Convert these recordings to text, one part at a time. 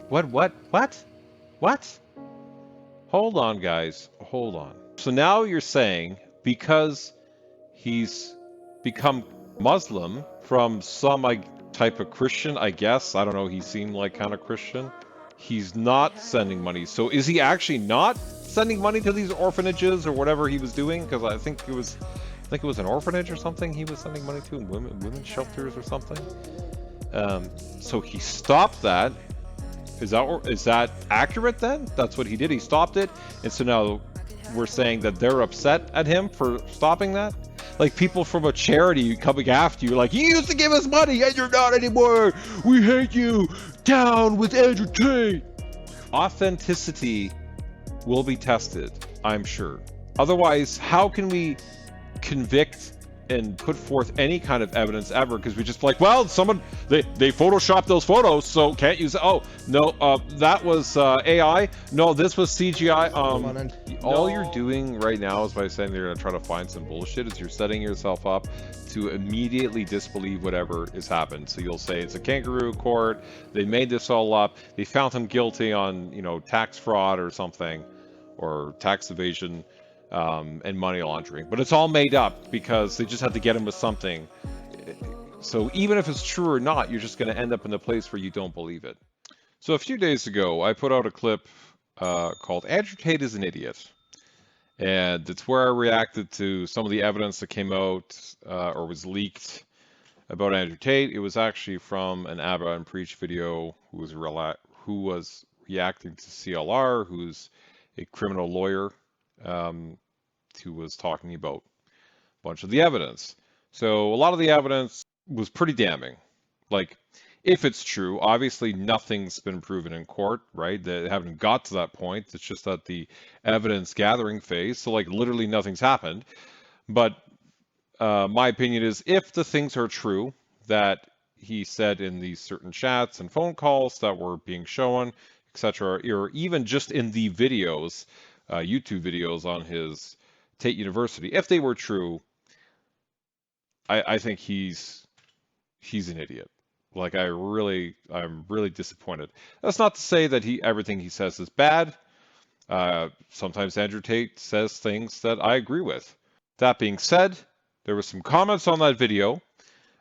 What? Hold on, guys. Hold on. So now you're saying because he's become Muslim from some type of Christian, I guess. I don't know. He seemed like kind of Christian. He's not sending money. So is he actually not sending money to these orphanages or whatever he was doing? Because I think it was an orphanage or something he was sending money to, and women's shelters or something. So he stopped that. Is that accurate then? That's what he did. He stopped it, and so now we're saying that they're upset at him for stopping that. Like people from a charity coming after you, like, you used to give us money and you're not anymore. We hate you. Down with Andrew Tate. Authenticity will be tested, I'm sure. Otherwise, how can we convict and put forth any kind of evidence ever? Because we just like, well, they photoshopped those photos, so can't use it. Oh no, that was AI. No, this was CGI. All you're doing right now is by saying they're gonna try to find some bullshit, is you're setting yourself up to immediately disbelieve whatever has happened. So you'll say it's a kangaroo court, they made this all up, they found him guilty on, tax fraud or something, or tax evasion, and money laundering, but it's all made up because they just had to get him with something. So even if it's true or not, you're just going to end up in the place where you don't believe it. So a few days ago, I put out a clip called Andrew Tate is an Idiot. And it's where I reacted to some of the evidence that came out or was leaked about Andrew Tate. It was actually from an Abba and Preach video who was reacting to CLR, who's a criminal lawyer, who was talking about a bunch of the evidence. So a lot of the evidence was pretty damning. Like, if it's true, obviously nothing's been proven in court, right? They haven't got to that point. It's just at the evidence gathering phase. So like literally nothing's happened. But my opinion is, if the things are true that he said in these certain chats and phone calls that were being shown, etc., or even just in the videos, YouTube videos on his Tate University, if they were true, I think he's an idiot. Like, I'm really disappointed. That's not to say that everything he says is bad. Sometimes Andrew Tate says things that I agree with. That being said, there were some comments on that video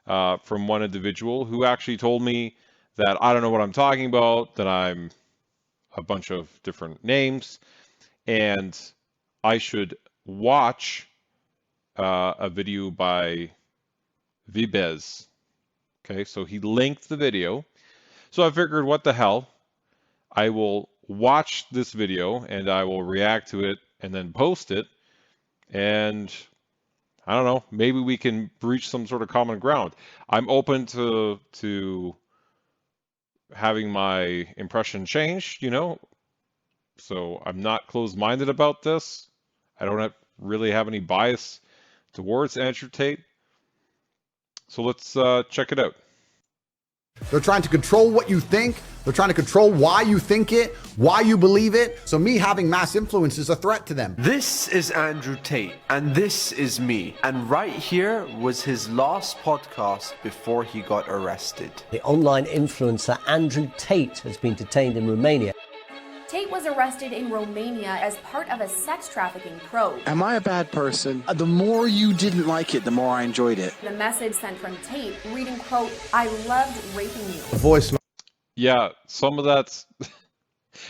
from one individual who actually told me that I don't know what I'm talking about, that I'm a bunch of different names, and I should watch a video by Vibez. Okay, so he linked the video. So I figured, what the hell? I will watch this video and I will react to it and then post it. And I don't know, maybe we can reach some sort of common ground. I'm open to having my impression changed, So I'm not closed-minded about this. I don't really have any bias towards Andrew Tate. So let's check it out. They're trying to control what you think. They're trying to control why you think it, why you believe it. So me having mass influence is a threat to them. This is Andrew Tate, and this is me. And right here was his last podcast before he got arrested. The online influencer Andrew Tate has been detained in Romania. Tate was arrested in Romania as part of a sex trafficking probe. Am I a bad person? The more you didn't like it, the more I enjoyed it. The message sent from Tate reading, quote, "I loved raping you." The voice. Yeah, some of that's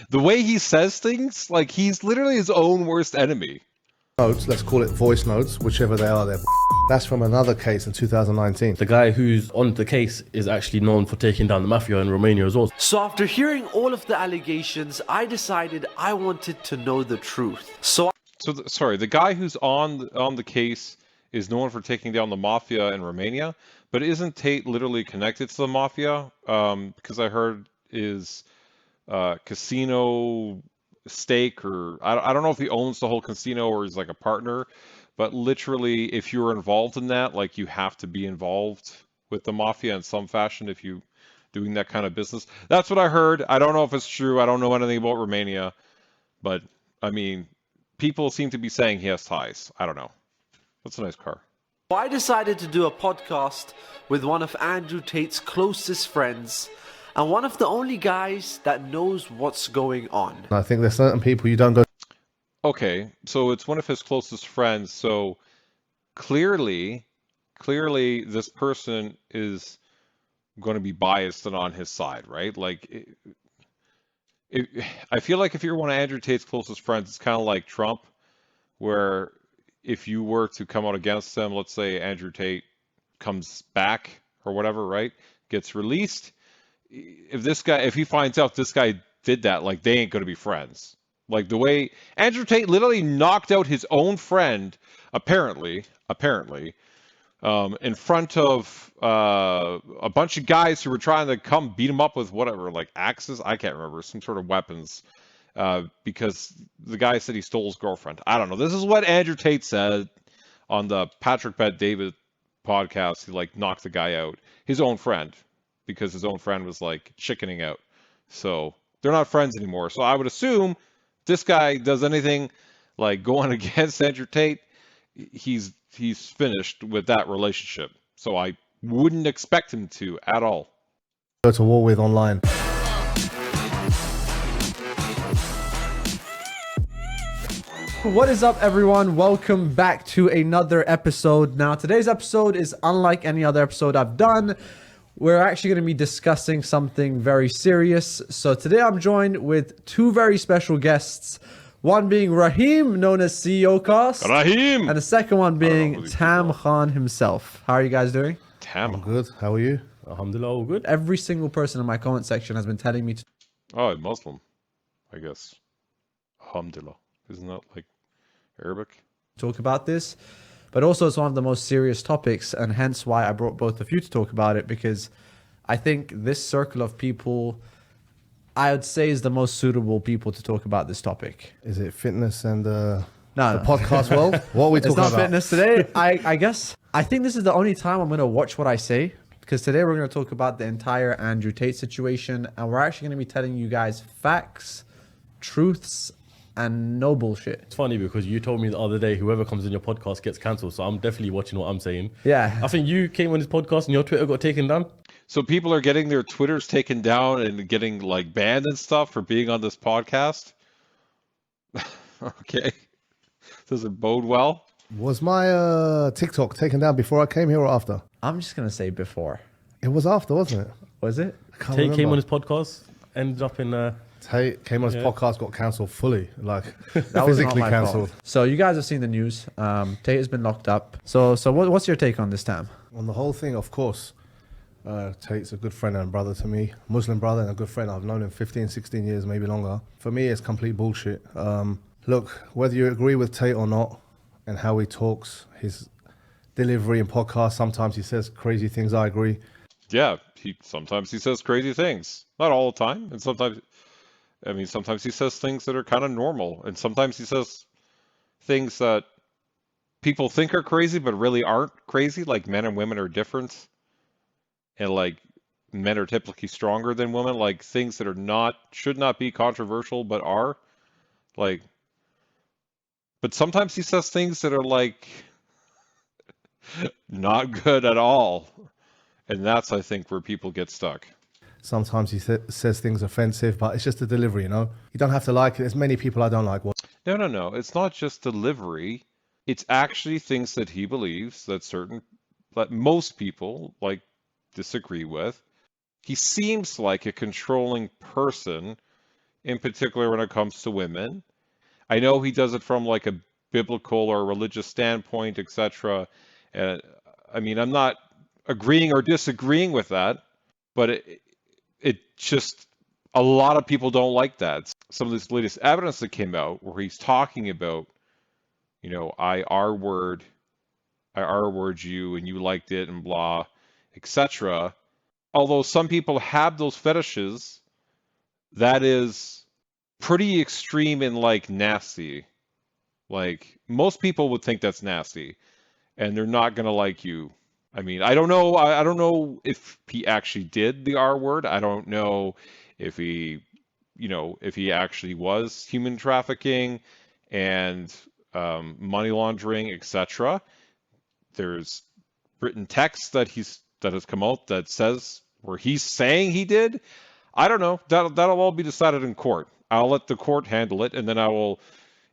the way he says things, like he's literally his own worst enemy. Notes, let's call it voice notes, whichever they are, that's from another case in 2019. The guy who's on the case is actually known for taking down the mafia in Romania as well. So after hearing all of the allegations, I decided I wanted to know the truth. Sorry, the guy who's on the case is known for taking down the mafia in Romania, but isn't Tate literally connected to the mafia? Because I heard his casino stake, or I don't know if he owns the whole casino or he's like a partner, but literally if you're involved in that, like, you have to be involved with the mafia in some fashion if you doing that kind of business. That's what I heard. I don't know if it's true. I don't know anything about Romania, but I mean, people seem to be saying he has ties. I don't know. That's a nice car. I decided to do a podcast with one of Andrew Tate's closest friends, and one of the only guys that knows what's going on. I think there's certain people you don't go Okay, so it's one of his closest friends. So clearly, this person is going to be biased and on his side, right? Like, I feel like if you're one of Andrew Tate's closest friends, it's kind of like Trump, where if you were to come out against him, let's say Andrew Tate comes back or whatever, right? Gets released. If he finds out this guy did that, like they ain't going to be friends. Like the way Andrew Tate literally knocked out his own friend, apparently, in front of a bunch of guys who were trying to come beat him up with whatever, like axes, I can't remember, some sort of weapons, because the guy said he stole his girlfriend. I don't know. This is what Andrew Tate said on the Patrick Bet David podcast. He like knocked the guy out, his own friend, because his own friend was like chickening out. So they're not friends anymore. So I would assume this guy does anything like going against Andrew Tate, he's finished with that relationship. So I wouldn't expect him to at all. to war with online. What is up, everyone? Welcome back to another episode. Now, today's episode is unlike any other episode I've done. We're actually going to be discussing something very serious. So today I'm joined with two very special guests. One being Rahim, known as CEO Cast. Rahim! And the second one being Tam Khan himself. How are you guys doing? Tam. I'm good. How are you? Alhamdulillah, all good. Every single person in my comment section has been telling me to Oh, Muslim, I guess. Alhamdulillah. Isn't that like Arabic? talk about this. But also it's one of the most serious topics, and hence why I brought both of you to talk about it, because I think this circle of people, I would say, is the most suitable people to talk about this topic. Is it fitness and No, the podcast world? What are we talking It's not about? fitness today. I guess. I think this is the only time I'm going to watch what I say, because today we're going to talk about the entire Andrew Tate situation, and we're actually going to be telling you guys facts, truths, and no bullshit. It's funny because you told me the other day whoever comes in your podcast gets cancelled, so I'm definitely watching what I'm saying. Yeah. I think you came on this podcast and your Twitter got taken down. So people are getting their Twitters taken down and getting like banned and stuff for being on this podcast. Okay. Does it bode well? Was my TikTok taken down before I came here or after? I'm just going to say before. It was after, wasn't it? Was it? I can't Tate came remember. on his podcast, ended up in... Tate came on his podcast, got cancelled fully, like That was not physically my cancelled. fault. So you guys have seen the news. Tate has been locked up. So what's your take on this, Tam? On the whole thing, of course, Tate's a good friend and brother to me, Muslim brother and a good friend. I've known him 15, 16 years, maybe longer. For me, it's complete bullshit. Look, whether you agree with Tate or not and how he talks, his delivery in podcasts, sometimes he says crazy things, I agree. Yeah, sometimes he says crazy things. Not all the time. And sometimes he says things that are kind of normal. And sometimes he says things that people think are crazy but really aren't crazy, like men and women are different. And like men are typically stronger than women, like things that should not be controversial but are. Like, but sometimes he says things that are like not good at all. And that's, I think, where people get stuck. Sometimes he says things offensive, but it's just the delivery, you know? You don't have to like it. There's many people I don't like. No. It's not just delivery. It's actually things that he believes that most people like disagree with. He seems like a controlling person, in particular when it comes to women. I know he does it from like a biblical or religious standpoint, etc. I mean, I'm not agreeing or disagreeing with that, but it just, a lot of people don't like that. Some of this latest evidence that came out where he's talking about, you know, I R-word you and you liked it and blah, etc. Although some people have those fetishes, that is pretty extreme and like nasty. Like most people would think that's nasty and they're not going to like you. I mean, I don't know. I don't know if he actually did the R word. I don't know if he actually was human trafficking and money laundering, etc. There's written text that has come out that says where he's saying he did. I don't know. That'll all be decided in court. I'll let the court handle it, and then I will,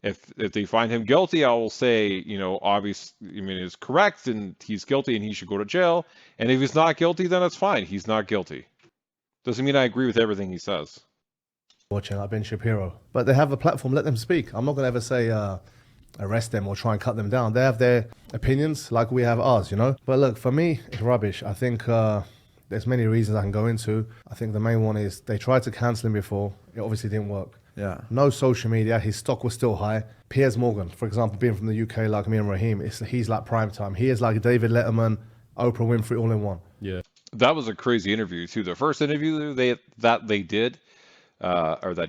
if they find him guilty, I will say, it's correct, and he's guilty, and he should go to jail. And if he's not guilty, then it's fine. He's not guilty. Doesn't mean I agree with everything he says. Watching like Ben Shapiro, but they have a platform. Let them speak. I'm not going to ever say arrest them or try and cut them down. They have their opinions, like we have ours, But look, for me, it's rubbish. I think there's many reasons I can go into. I think the main one is they tried to cancel him before. It obviously didn't work. Yeah. No social media. His stock was still high. Piers Morgan, for example, being from the UK, like me and Raheem, he's like prime time. He is like David Letterman, Oprah Winfrey, all in one. Yeah. That was a crazy interview too. The first interview that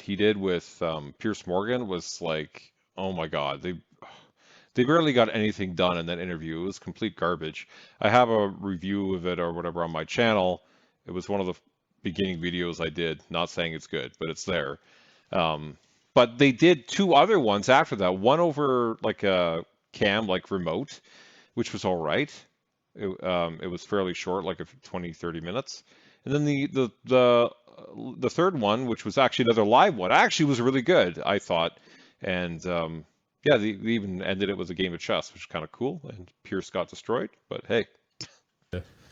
he did with Piers Morgan was like, oh my God, they barely got anything done in that interview. It was complete garbage. I have a review of it or whatever on my channel. It was one of the beginning videos I did. Not saying it's good, but it's there. But they did 2 other ones after that. One over like a cam, like remote, which was all right. It was fairly short, like 20, 30 minutes. And then the third one, which was actually another live one, actually was really good, I thought. And they even ended it with a game of chess, which is kind of cool. And Pierce got destroyed, but hey.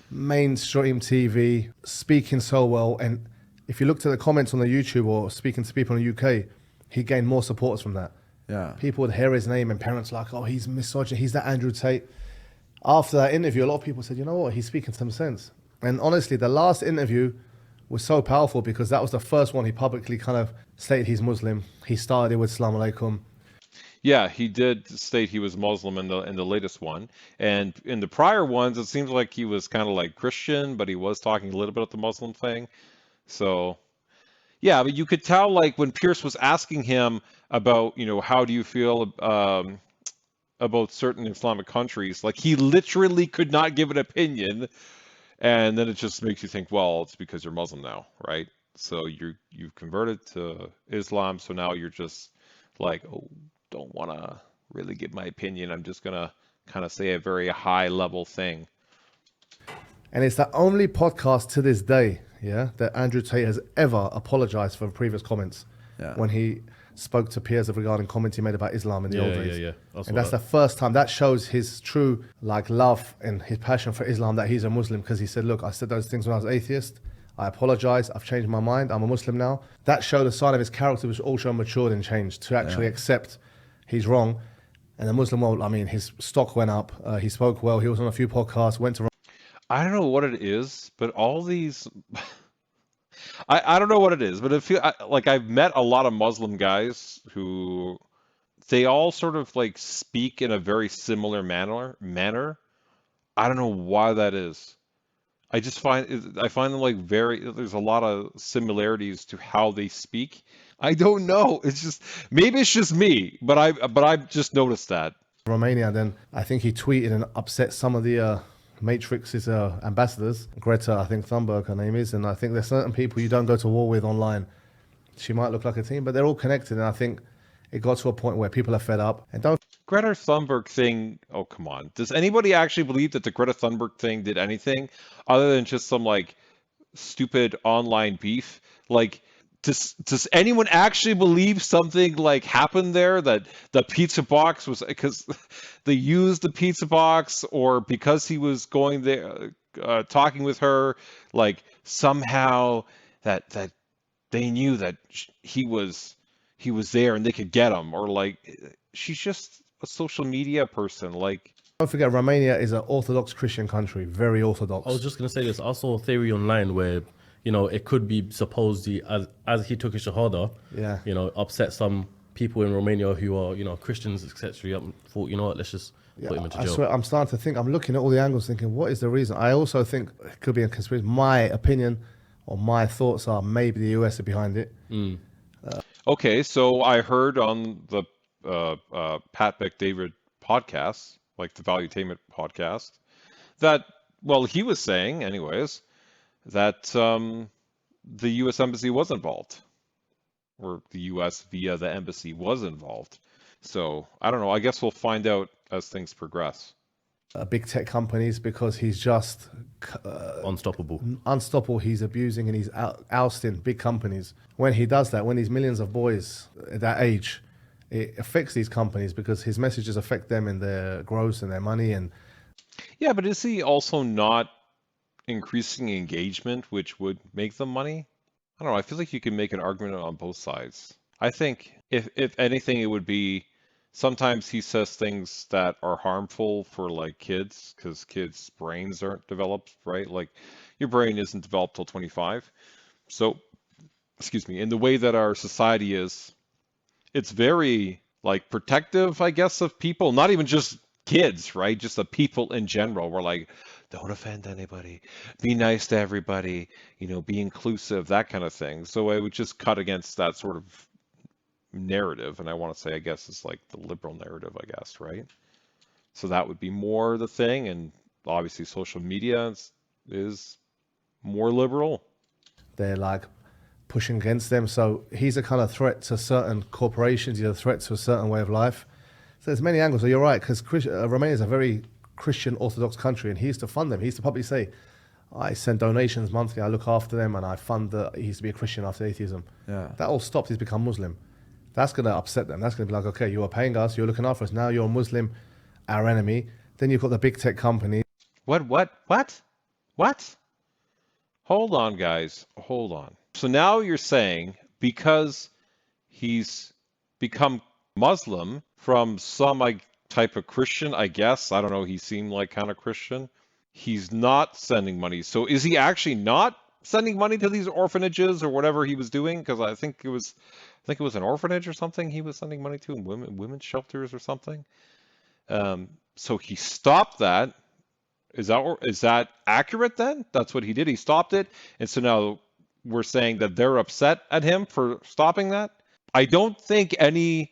Mainstream TV, speaking so well. And if you looked at the comments on the YouTube or speaking to people in the UK, he gained more supporters from that. Yeah. People would hear his name and parents like, oh, he's misogynist, he's that Andrew Tate. After that interview, a lot of people said, you know what, he's speaking some sense. And honestly, the last interview was so powerful because that was the first one he publicly kind of stated he's Muslim. He started it with Salaam Alaikum. Yeah, he did state he was Muslim in the latest one. And in the prior ones, it seems like he was kind of like Christian, but he was talking a little bit about the Muslim thing. So, yeah, but you could tell like when Pierce was asking him about, how do you feel about certain Islamic countries, like he literally could not give an opinion. And then it just makes you think, well, it's because you're Muslim now, right? So you've converted to Islam, so now you're just like, oh, don't want to really give my opinion. I'm just going to kind of say a very high level thing. And it's the only podcast to this day, that Andrew Tate has ever apologized for previous comments when he spoke to peers regarding comments he made about Islam in the old days. Yeah. And that's the first time. That shows his true love and his passion for Islam, that he's a Muslim, because he said, look, I said those things when I was atheist. I apologize. I've changed my mind. I'm a Muslim now. That showed a sign of his character, which also matured and changed to actually accept he's wrong. And the Muslim world, his stock went up. He spoke well. He was on a few podcasts, went to... I don't know what it is, but all these... I don't know what it is, but I've met a lot of Muslim guys who they all sort of like speak in a very similar manner. I don't know why that is. I find them like there's a lot of similarities to how they speak. I don't know. Maybe it's just me, but I've just noticed that. Romania, then I think he tweeted and upset some of the Matrix's ambassadors. Greta, I think Thunberg her name is, and I think there's certain people you don't go to war with online. She might look like a team, but they're all connected, and I think it got to a point where people are fed up. And Greta Thunberg thing, oh come on. Does anybody actually believe that the Greta Thunberg thing did anything other than just some like stupid online beef? Like, does anyone actually believe something like happened there, that the pizza box was because they used the pizza box, or because he was going there talking with her, like somehow that they knew that he was there and they could get him, or like she's just a social media person. Like, don't forget, Romania is an Orthodox Christian country, very Orthodox. I was just going to say this. I saw a theory online where, it could be supposedly as he took a shahada, upset some people in Romania who are, Christians, etc. Thought, you know what, let's just put him into jail. I swear, I'm starting to think, I'm looking at all the angles thinking, what is the reason? I also think it could be a conspiracy. My opinion or my thoughts are maybe the US are behind it. Okay, so I heard on the Pat McDavid podcast, like the Valuetainment podcast, that, well, he was saying anyways, that the U.S. Embassy was involved, or the U.S. via the embassy was involved. So I don't know. I guess we'll find out as things progress. big tech companies because he's just unstoppable. He's abusing and he's ousting big companies. When he does that, when these millions of boys at that age, it affects these companies because his messages affect them in their growth and their money. And yeah, but is he also not increasing engagement, which would make them money? I don't know. I feel like you can make an argument on both sides. I think if anything, it would be sometimes he says things that are harmful for like kids because kids' brains aren't developed, right? Like your brain isn't developed till 25. So, excuse me, in the way that our society is, it's very like protective, I guess, of people, not even just kids, right? Just the people in general. We're like, don't offend anybody, be nice to everybody, you know, be inclusive, that kind of thing. So I would just cut against that sort of narrative. And I want to say, I guess, it's like the liberal narrative, I guess, right? So that would be more the thing. And obviously social media is more liberal. They're like pushing against them. So he's a kind of threat to certain corporations. He's a threat to a certain way of life. So there's many angles. So you're right, because Romania is a very Christian Orthodox country, and he used to fund them. He used to publicly say, I send donations monthly, I look after them, and I fund he used to be a Christian after atheism. Yeah. That all stopped. He's become Muslim. That's going to upset them. That's going to be like, okay, you are paying us, you're looking after us. Now you're a Muslim, our enemy. Then you've got the big tech companies. What? Hold on, guys. Hold on. So now you're saying because he's become Muslim from some type of Christian, I guess. I don't know. He seemed like kind of Christian. He's not sending money. So is he actually not sending money to these orphanages or whatever he was doing? Because I think it was an orphanage or something he was sending money to, and women's shelters or something. So he stopped that. Is that accurate then? That's what he did. He stopped it. And so now we're saying that they're upset at him for stopping that. I don't think any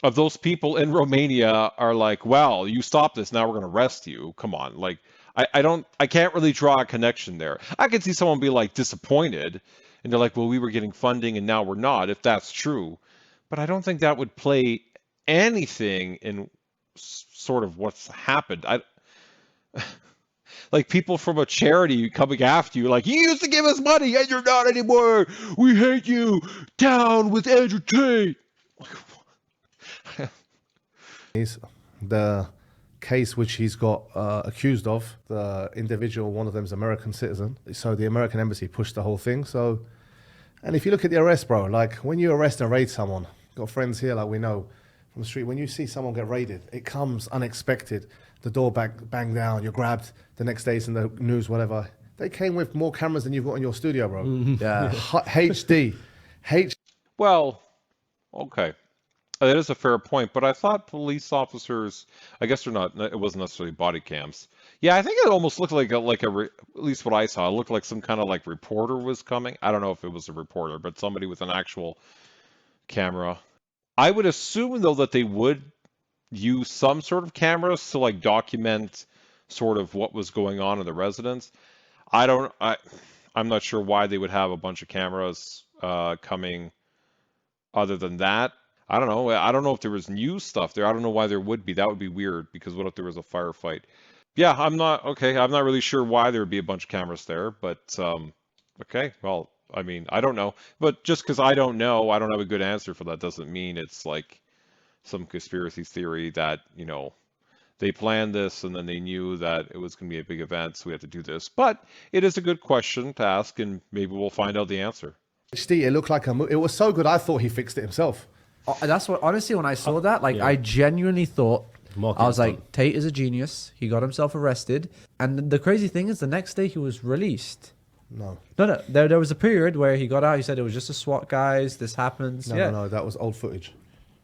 of those people in Romania are like, well, you stopped this, now we're going to arrest you. Come on. Like, I can't really draw a connection there. I could see someone be like disappointed and they're like, well, we were getting funding and now we're not, if that's true. But I don't think that would play anything in sort of what's happened. Like people from a charity coming after you, like, you used to give us money and you're not anymore. We hate you. Down with Andrew Tate. The case which he's got accused of, the individual, one of them is American citizen. So the American embassy pushed the whole thing. So, and if you look at the arrest, bro, like when you arrest and raid someone, got friends here, like we know from the street, when you see someone get raided, it comes unexpected. The door bang down, you're grabbed. The next day it's in the news, whatever. They came with more cameras than you've got in your studio, bro. Yeah. HD. Well, okay. That is a fair point, but I thought police officers, I guess they're not, it wasn't necessarily body cams. Yeah, I think it almost looked like at least what I saw, it looked like some kind of like reporter was coming. I don't know if it was a reporter, but somebody with an actual camera. I would assume though that they would use some sort of cameras to like document sort of what was going on in the residence. I'm not sure why they would have a bunch of cameras coming other than that. I don't know. I don't know if there was news stuff there. I don't know why there would be. That would be weird because what if there was a firefight? Yeah, I'm not really sure why there would be a bunch of cameras there, but okay. Well, I mean, I don't know. But just because I don't know, I don't have a good answer for that doesn't mean it's like some conspiracy theory that, you know, they planned this and then they knew that it was going to be a big event, so we have to do this. But it is a good question to ask, and maybe we'll find out the answer. It looked like it was so good, I thought he fixed it himself. That's what, honestly, when I saw that, like, I genuinely thought, I was like, Tate is a genius. He got himself arrested. And the crazy thing is, the next day he was released. No. There was a period where he got out. He said it was just a SWAT guys. This happens. No, that was old footage.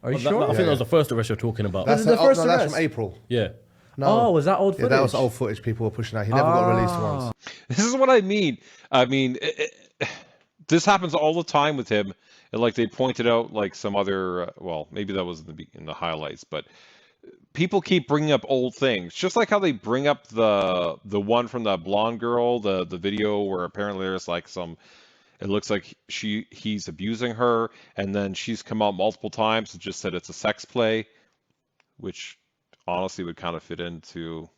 Are you sure? I think that was the first arrest you're talking about. That's from April. Yeah. No. Oh, was that old footage? Yeah, that was old footage people were pushing out. He never got released once. This is what I mean. I mean, this happens all the time with him. And like they pointed out, like some other, well, maybe that was in the highlights, but people keep bringing up old things, just like how they bring up the one from that blonde girl, the video where apparently there's like it looks like he's abusing her, and then she's come out multiple times and just said it's a sex play, which honestly would kind of fit into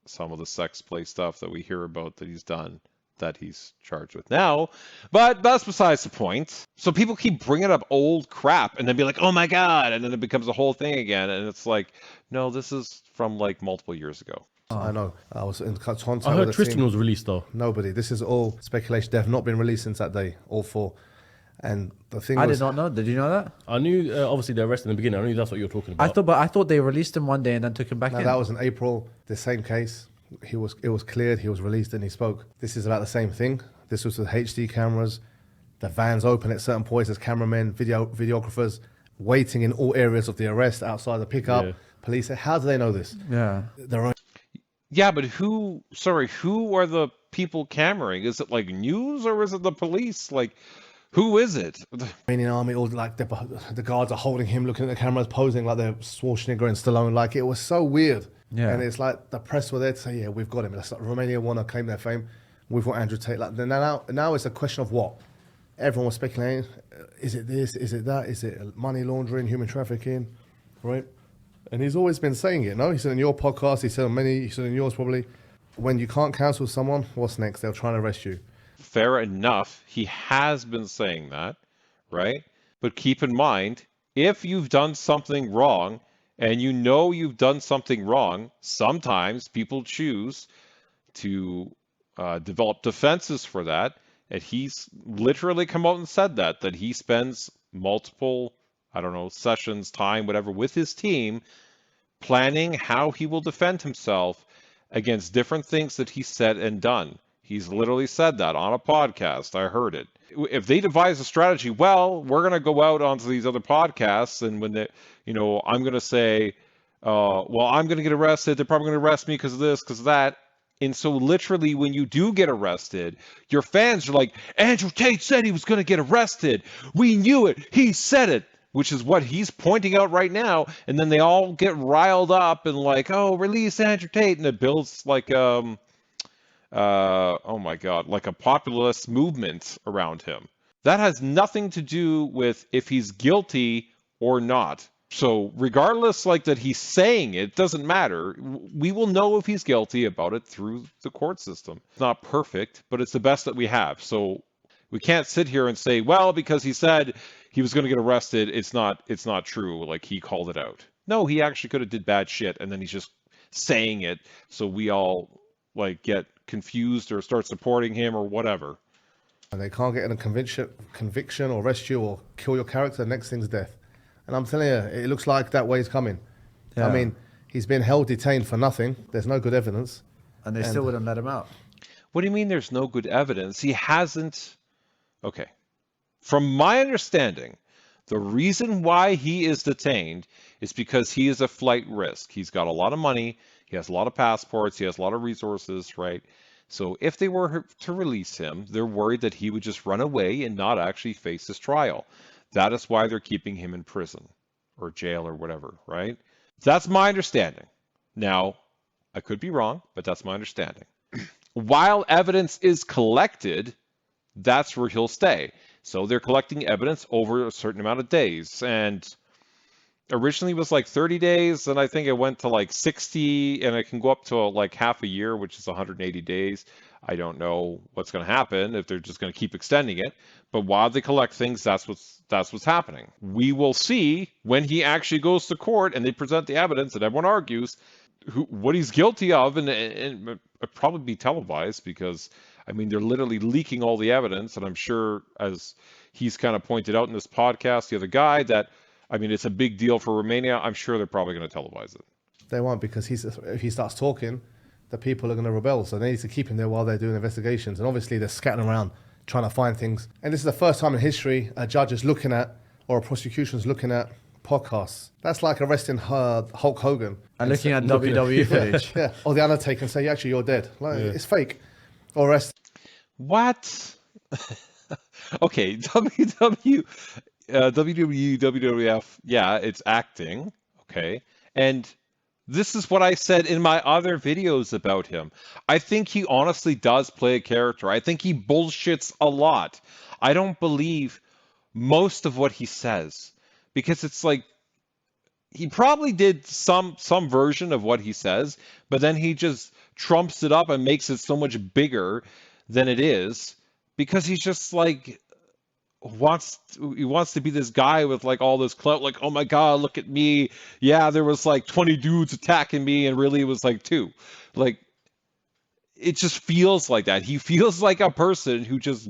some of the sex play stuff that we hear about that he's done, that he's charged with now. But that's besides the point. So people keep bringing up old crap and then be like, oh my God, and then it becomes a whole thing again. And it's like, no, this is from like multiple years ago. I know. I was in contact I heard with the Tristan team. was released though. Nobody. This is all speculation. They have not been released since that day, all four. And the thing I was, did not know. Did you know that? I knew obviously they arrested in the beginning. I knew that's what you were talking about. I thought they released him one day and then took him back in. that was in April. The same case. It was cleared. He was released and he spoke. This is about the same thing. This was with HD cameras. The vans open at certain points. There's cameramen, videographers waiting in all areas of the arrest outside the pickup. Yeah. Police. How do they know this? Yeah. Their own. Yeah, but who are the people cameraing? Is it like news or is it the police? Like, who is it? Iranian army, all like the guards are holding him, looking at the cameras, posing like they're Schwarzenegger and Stallone. Like, it was so weird. Yeah. And it's like the press were there to say, yeah, we've got him. It's like Romania want to claim their fame. We've got Andrew Tate. Like, now it's a question of what? Everyone was speculating. Is it this? Is it that? Is it money laundering, human trafficking? Right? And he's always been saying it, no? He said in your podcast, he said on many, he said in yours probably, when you can't cancel someone, what's next? They'll try and arrest you. Fair enough. He has been saying that, right? But keep in mind, if you've done something wrong and you know you've done something wrong, sometimes people choose to develop defenses for that. And he's literally come out and said that he spends multiple, I don't know, sessions, time, whatever, with his team, planning how he will defend himself against different things that he said and done. He's literally said that on a podcast. I heard it. If they devise a strategy, well, we're going to go out onto these other podcasts, and when they, I'm going to say, well, I'm going to get arrested. They're probably going to arrest me because of this, because of that. And so literally when you do get arrested, your fans are like, Andrew Tate said he was going to get arrested. We knew it. He said it, which is what he's pointing out right now. And then they all get riled up and like, oh, release Andrew Tate. And it builds like, oh my God, like a populist movement around him. That has nothing to do with if he's guilty or not. So regardless, like that he's saying it, doesn't matter. We will know if he's guilty about it through the court system. It's not perfect, but it's the best that we have. So we can't sit here and say, well, because he said he was going to get arrested, it's not true. Like he called it out. No, he actually could have did bad shit, and then he's just saying it so we all like get confused or start supporting him or whatever. And they can't get in a conviction or arrest you or kill your character. The next thing's death. And I'm telling you, it looks like that way's coming. Yeah. I mean, he's been held detained for nothing. There's no good evidence. And they still wouldn't let him out. What do you mean there's no good evidence? He hasn't... Okay. From my understanding, the reason why he is detained is because he is a flight risk. He's got a lot of money. He has a lot of passports. He has a lot of resources, right? So if they were to release him, they're worried that he would just run away and not actually face his trial. That is why they're keeping him in prison or jail or whatever, right? That's my understanding. Now, I could be wrong, but that's my understanding. While evidence is collected, that's where he'll stay. So they're collecting evidence over a certain amount of days. And originally it was like 30 days, and I think it went to like 60, and it can go up to like half a year, which is 180 days. I don't know what's going to happen if they're just going to keep extending it. But while they collect things, that's what's happening. We will see when he actually goes to court and they present the evidence and everyone argues what he's guilty of, and it'll probably be televised because, I mean, they're literally leaking all the evidence. And I'm sure, as he's kind of pointed out in this podcast, the other guy, that, I mean, it's a big deal for Romania. I'm sure they're probably going to televise it. They won't, because if he starts talking, the people are going to rebel. So they need to keep him there while they're doing investigations. And obviously they're scattering around trying to find things. And this is the first time in history a judge is looking at, or a prosecution is looking at, podcasts. That's like arresting Hulk Hogan. And looking at WWE footage. Yeah. Or the Undertaker and say, actually, you're dead. Like, it's fake. Or arrest. What? Okay, WWF, yeah, it's acting. Okay. And this is what I said in my other videos about him. I think he honestly does play a character. I think he bullshits a lot. I don't believe most of what he says, because it's like, he probably did some version of what he says, but then he just trumps it up and makes it so much bigger than it is because he's just like he wants to be this guy with like all this clout, like, oh my god, look at me. Yeah, there was like 20 dudes attacking me and really it was like 2. Like it just feels like that. He feels like a person who just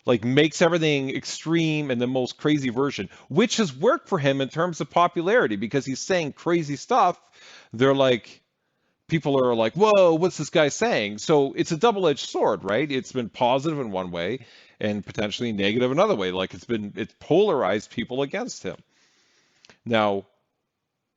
like makes everything extreme and the most crazy version, which has worked for him in terms of popularity because he's saying crazy stuff. They're like, people are like, whoa, what's this guy saying? So it's a double-edged sword, right? It's been positive in one way and potentially negative another way. Like it's polarized people against him. Now,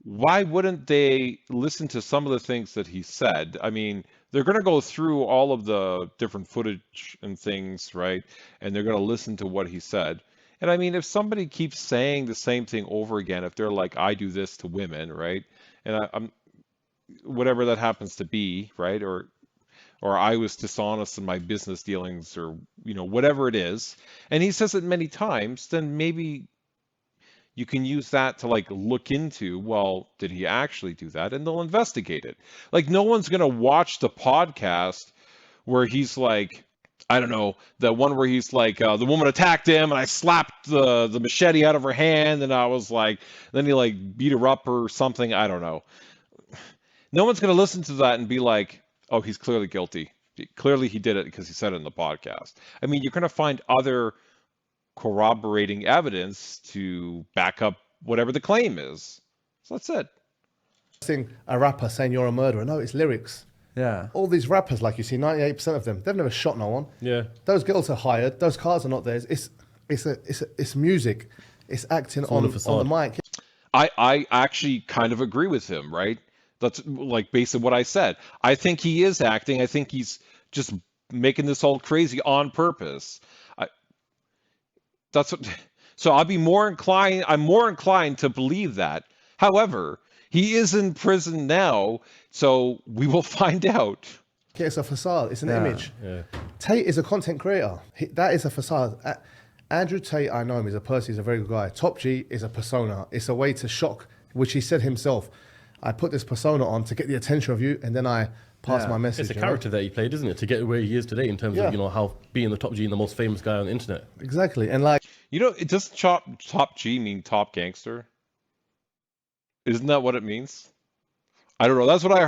why wouldn't they listen to some of the things that he said? I mean, they're going to go through all of the different footage and things, right? And they're going to listen to what he said. And I mean, if somebody keeps saying the same thing over again, if they're like, I do this to women, right? And I'm whatever that happens to be, right? Or I was dishonest in my business dealings, or whatever it is. And he says it many times, then maybe you can use that to like look into, well, did he actually do that? And they'll investigate it. Like no one's going to watch the podcast where he's like, I don't know, the one where he's like, the woman attacked him and I slapped the machete out of her hand and I was like, then he like beat her up or something. I don't know. No one's going to listen to that and be like, oh, he's clearly guilty. Clearly he did it because he said it in the podcast. I mean, you're going to find other corroborating evidence to back up whatever the claim is. So that's it. Seeing a rapper saying you're a murderer. No, it's lyrics. Yeah. All these rappers, like you see, 98% of them, they've never shot no one. Yeah. Those girls are hired. Those cars are not theirs. It's music. It's acting on the mic. I actually kind of agree with him, right? That's like basically what I said. I think he is acting. I think he's just making this all crazy on purpose. So I'd be more inclined. I'm more inclined to believe that. However, he is in prison now, so we will find out. It's a facade. It's an image. Yeah. Tate is a content creator. That is a facade. Andrew Tate, I know him. He's a person. He's a very good guy. Top G is a persona. It's a way to shock, which he said himself. I put this persona on to get the attention of you, and then I pass my message. It's a character that he played, isn't it? To get where he is today in terms of, how being the top G and the most famous guy on the internet. Exactly. And like, it doesn't top G mean top gangster? Isn't that what it means? I don't know. That's what I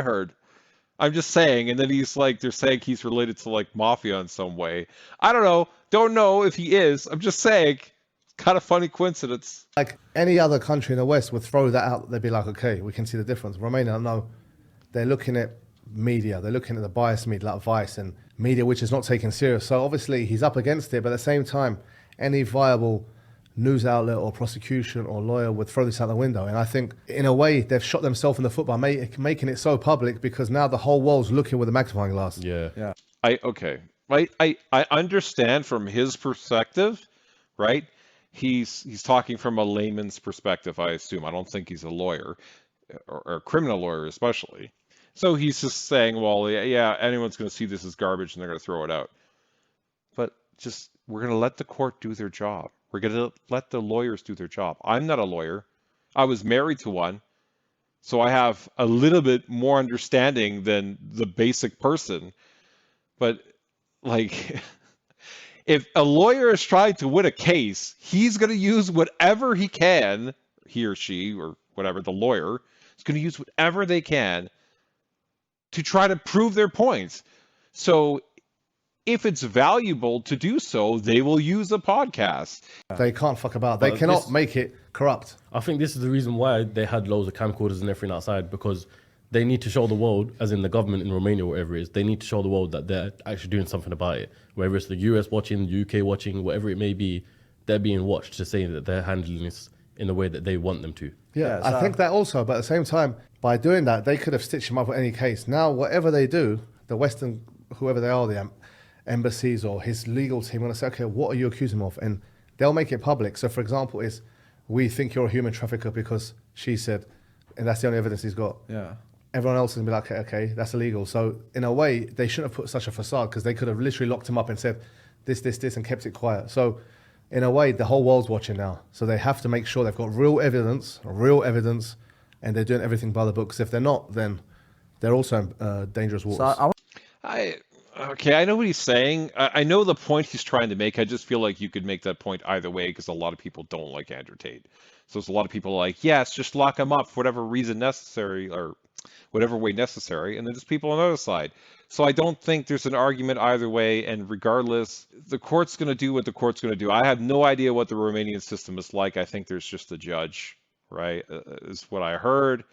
heard. I'm just saying. And then he's like, they're saying he's related to like mafia in some way. I don't know. Don't know if he is. I'm just saying. Kind of funny coincidence. Like any other country in the West would throw that out. They'd be like, okay, we can see the difference. Romania, no. They're looking at media. They're looking at the biased media like Vice and media which is not taken serious. So obviously he's up against it. But at the same time, any viable news outlet or prosecution or lawyer would throw this out the window. And I think in a way they've shot themselves in the foot by making it so public because now the whole world's looking with a magnifying glass. Yeah. I understand from his perspective, right? He's talking from a layman's perspective, I assume. I don't think he's a lawyer, or a criminal lawyer especially. So he's just saying, well, yeah, anyone's going to see this as garbage and they're going to throw it out. But we're going to let the court do their job. We're going to let the lawyers do their job. I'm not a lawyer. I was married to one. So I have a little bit more understanding than the basic person. But like... If a lawyer is trying to win a case, he's going to use whatever he can, he or she, or whatever, the lawyer, is going to use whatever they can to try to prove their points. So if it's valuable to do so, they will use a podcast. They can't fuck about. They cannot make it corrupt. I think this is the reason why they had loads of camcorders and everything outside, because they need to show the world, as in the government in Romania or whatever it is, they need to show the world that they're actually doing something about it. Whether it's the US watching, the UK watching, whatever it may be, they're being watched to say that they're handling this in the way that they want them to. Yeah, I think that also, but at the same time, by doing that, they could have stitched him up with any case. Now, whatever they do, the Western, whoever they are, the embassies or his legal team, want to say, okay, what are you accusing him of? And they'll make it public. So, for example, we think you're a human trafficker because she said, and that's the only evidence he's got. Yeah. Everyone else is going to be like, okay, that's illegal. So in a way, they shouldn't have put such a facade because they could have literally locked him up and said this, and kept it quiet. So in a way, the whole world's watching now. So they have to make sure they've got real evidence, and they're doing everything by the book. Because if they're not, then they're also dangerous waters. So Okay, I know what he's saying. I know the point he's trying to make. I just feel like you could make that point either way because a lot of people don't like Andrew Tate. So there's a lot of people like, yes, just lock him up for whatever reason necessary or whatever way necessary. And then there's people on the other side. So I don't think there's an argument either way. And regardless, the court's going to do what the court's going to do. I have no idea what the Romanian system is like. I think there's just a judge, right? Is what I heard.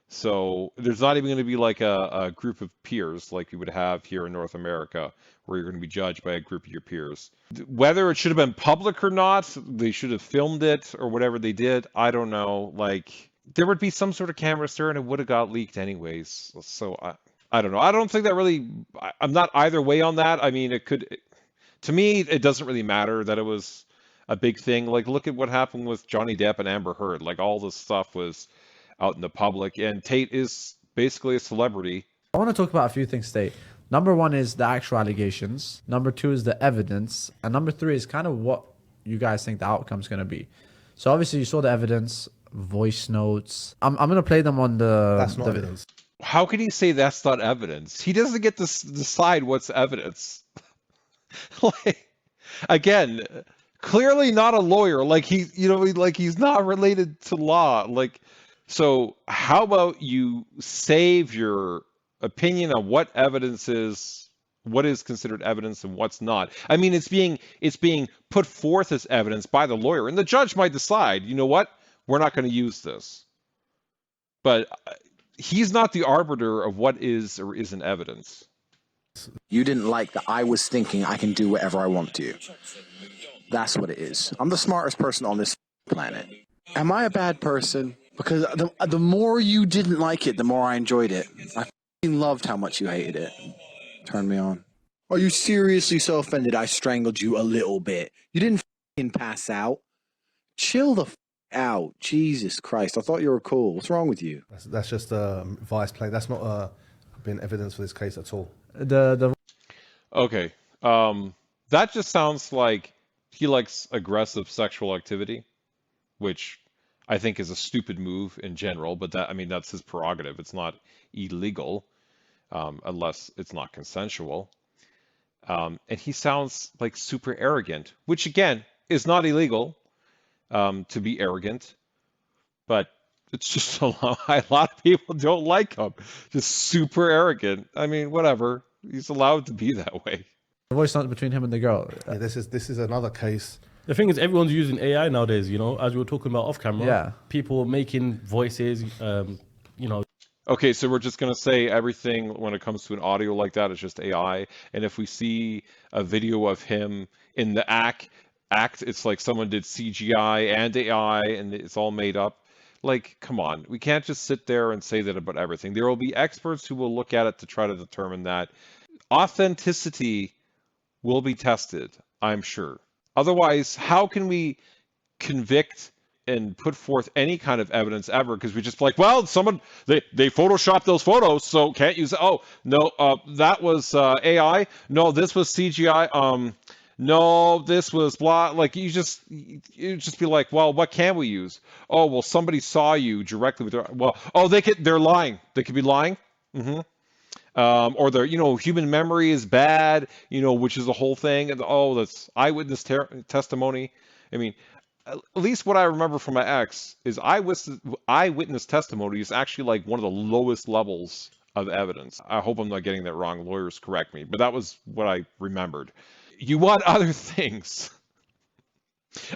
So there's not even going to be like a group of peers like you would have here in North America, where you're going to be judged by a group of your peers. Whether it should have been public or not, they should have filmed it or whatever they did, I don't know. Like, there would be some sort of camera there and it would have got leaked anyways. So I don't know. I don't think that really, I'm not either way on that. I mean, to me, it doesn't really matter that it was a big thing. Like, look at what happened with Johnny Depp and Amber Heard. Like, all this stuff was out in the public, and Tate is basically a celebrity. I want to talk about a few things, Tate. Number one is the actual allegations. Number two is the evidence. And number three is kind of what you guys think the outcome's going to be. So obviously you saw the evidence, voice notes. I'm going to play them on the... That's not evidence. How can he say that's not evidence? He doesn't get to decide what's evidence. Like, again, clearly not a lawyer. Like, he's not related to law. Like, so how about you save your opinion on what evidence is, what is considered evidence and what's not? I mean, it's being put forth as evidence by the lawyer, and the judge might decide, you know what, we're not going to use this. But he's not the arbiter of what is or isn't evidence. You didn't like that I was thinking I can do whatever I want to. That's what it is. I'm the smartest person on this planet. Am I a bad person? Because the more you didn't like it, the more I enjoyed it. I loved how much you hated it. Turned me on. Are you seriously so offended I strangled you a little bit? You didn't pass out. Chill the out. Jesus Christ. I thought you were cool. What's wrong with you? That's just vice play. That's not been evidence for this case at all. Okay. That just sounds like he likes aggressive sexual activity, which I think is a stupid move in general, but that's his prerogative. It's not illegal unless it's not consensual. And he sounds like super arrogant, which again is not illegal to be arrogant, but it's just a lot of people don't like him. Just super arrogant. I mean, whatever. He's allowed to be that way. The voice note between him and the girl. Yeah, this is another case. The thing is, everyone's using AI nowadays, you know, as we were talking about off camera. Yeah. People making voices, you know. Okay, so we're just going to say everything when it comes to an audio like that is just AI. And if we see a video of him in the act, it's like someone did CGI and AI and it's all made up. Like, come on. We can't just sit there and say that about everything. There will be experts who will look at it to try to determine that. Authenticity will be tested, I'm sure. Otherwise, how can we convict and put forth any kind of evidence ever? Because we just like, well, they photoshopped those photos, so can't use it. Oh, no, that was AI. No, this was CGI. No, this was blah. Like, you just be like, well, what can we use? Oh, well, somebody saw you directly with their, well, oh, they're lying. They could be lying. Mm-hmm. Or their, human memory is bad, which is the whole thing. And that's eyewitness testimony. I mean, at least what I remember from my ex is eyewitness testimony is actually like one of the lowest levels of evidence. I hope I'm not getting that wrong. Lawyers correct me, but that was what I remembered. You want other things.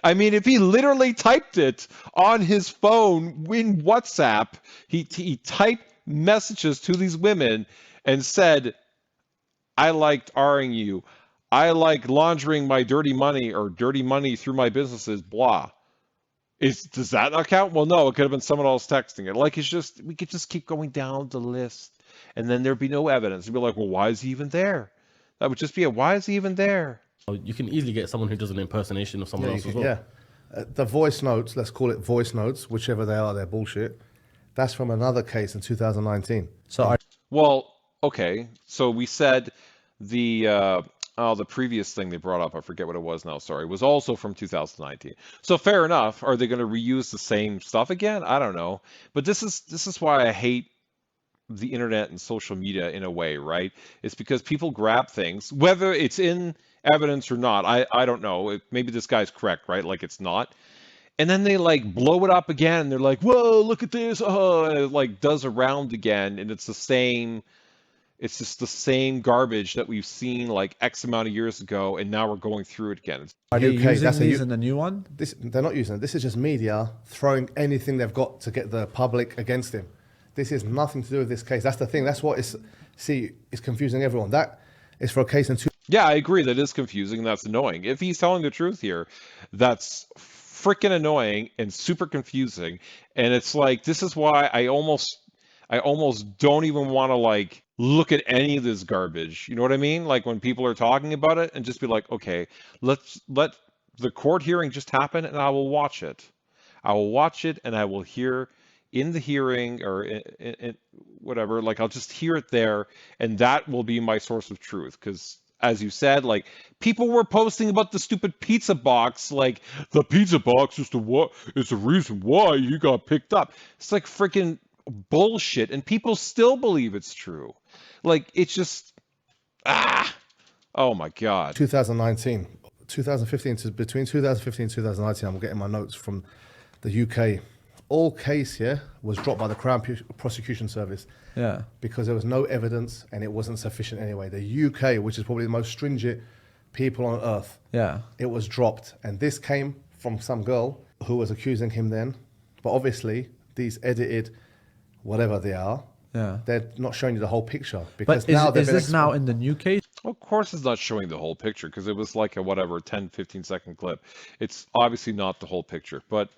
I mean, if he literally typed it on his phone in WhatsApp, he typed messages to these women and said, I liked R-ing you. I like laundering my dirty money or dirty money through my businesses, blah. Does that not count? Well, no, it could have been someone else texting it. Like, we could just keep going down the list and then there'd be no evidence. It'd be like, well, why is he even there? That would just be why is he even there? You can easily get someone who does an impersonation of someone else as well. Yeah. The voice notes, let's call it voice notes, whichever they are, they're bullshit. That's from another case in 2019. Well, okay. So we said the Oh, the previous thing they brought up, I forget what it was now, sorry, was also from 2019. So fair enough. Are they going to reuse the same stuff again? I don't know. But this is why I hate the internet and social media in a way, right? It's because people grab things, whether it's in evidence or not. I don't know. Maybe this guy's correct, right? Like it's not. And then they like blow it up again. They're like, "Whoa, look at this!" Oh, and it like does a round again, and it's the same. It's just the same garbage that we've seen like X amount of years ago, and now we're going through it again. Are they using these in the new one? They're not using it. This is just media throwing anything they've got to get the public against him. This is nothing to do with this case. That's the thing. That's what it's confusing everyone. That is for a case in two. Yeah, I agree. That is confusing. That's annoying. If he's telling the truth here, that's freaking annoying and super confusing. And it's like, this is why I almost don't even want to like look at any of this garbage. You know what I mean? Like when people are talking about it and just be like, okay, let the court hearing just happen and I will watch it. I will watch it and I will hear in the hearing or in whatever, like I'll just hear it there and that will be my source of truth. Because as you said, like people were posting about the stupid pizza box, like the pizza box is the reason why you got picked up. It's like freaking bullshit, and people still believe it's true. Like it's just oh my god. 2019, 2015 to between 2015 and 2019, I'm getting my notes from the UK. All case here was dropped by the Crown Prosecution Service. Yeah. Because there was no evidence and it wasn't sufficient anyway. The UK, which is probably the most stringent people on earth, it was dropped. And this came from some girl who was accusing him then. But obviously, these edited, whatever they are, they're not showing you the whole picture. Because but is this now in the new case? Of course it's not showing the whole picture because it was like a whatever 10, 15 second clip. It's obviously not the whole picture. But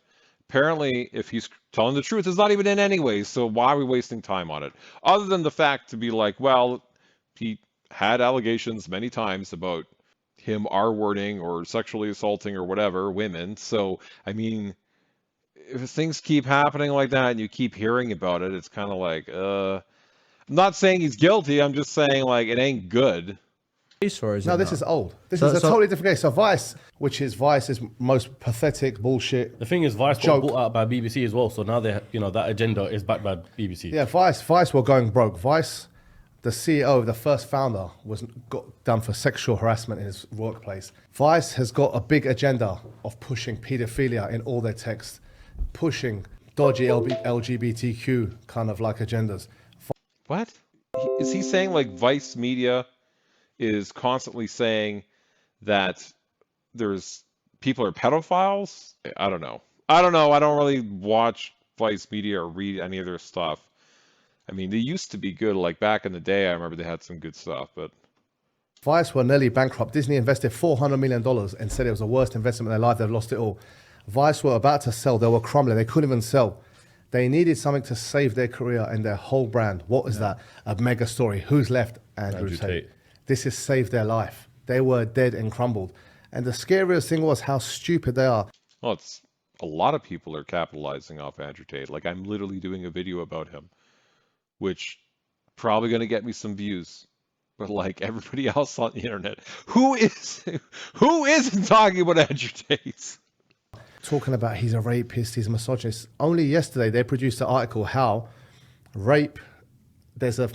apparently, if he's telling the truth, it's not even in anyways, so why are we wasting time on it? Other than the fact to be like, well, he had allegations many times about him R-wording or sexually assaulting or whatever women. So, I mean, if things keep happening like that and you keep hearing about it, it's kind of like, I'm not saying he's guilty, I'm just saying, like, it ain't good. Or is no, it this not? is old. This is a totally different case. So Vice, which is Vice's most pathetic bullshit. The thing is, Vice got bought out by BBC as well. So now they, that agenda is backed by BBC. Yeah, Vice were going broke. Vice, the CEO, the first founder, got done for sexual harassment in his workplace. Vice has got a big agenda of pushing paedophilia in all their texts, pushing dodgy LGBTQ kind of like agendas. What? Is he saying like Vice Media is constantly saying that there's people are pedophiles? I don't know. I don't really watch Vice Media or read any of their stuff. I mean, they used to be good. Like back in the day, I remember they had some good stuff, but Vice were nearly bankrupt. Disney invested $400 million and said it was the worst investment in their life. They've lost it all. Vice were about to sell. They were crumbling. They couldn't even sell. They needed something to save their career and their whole brand. What was that? A mega story. Who's left? Andrew Tate. This has saved their life. They were dead and crumbled. And the scariest thing was how stupid they are. Well, it's a lot of people are capitalizing off Andrew Tate. Like I'm literally doing a video about him, which probably going to get me some views. But like everybody else on the internet, who isn't talking about Andrew Tate? Talking about he's a rapist, he's a misogynist. Only yesterday they produced an article how rape, there's a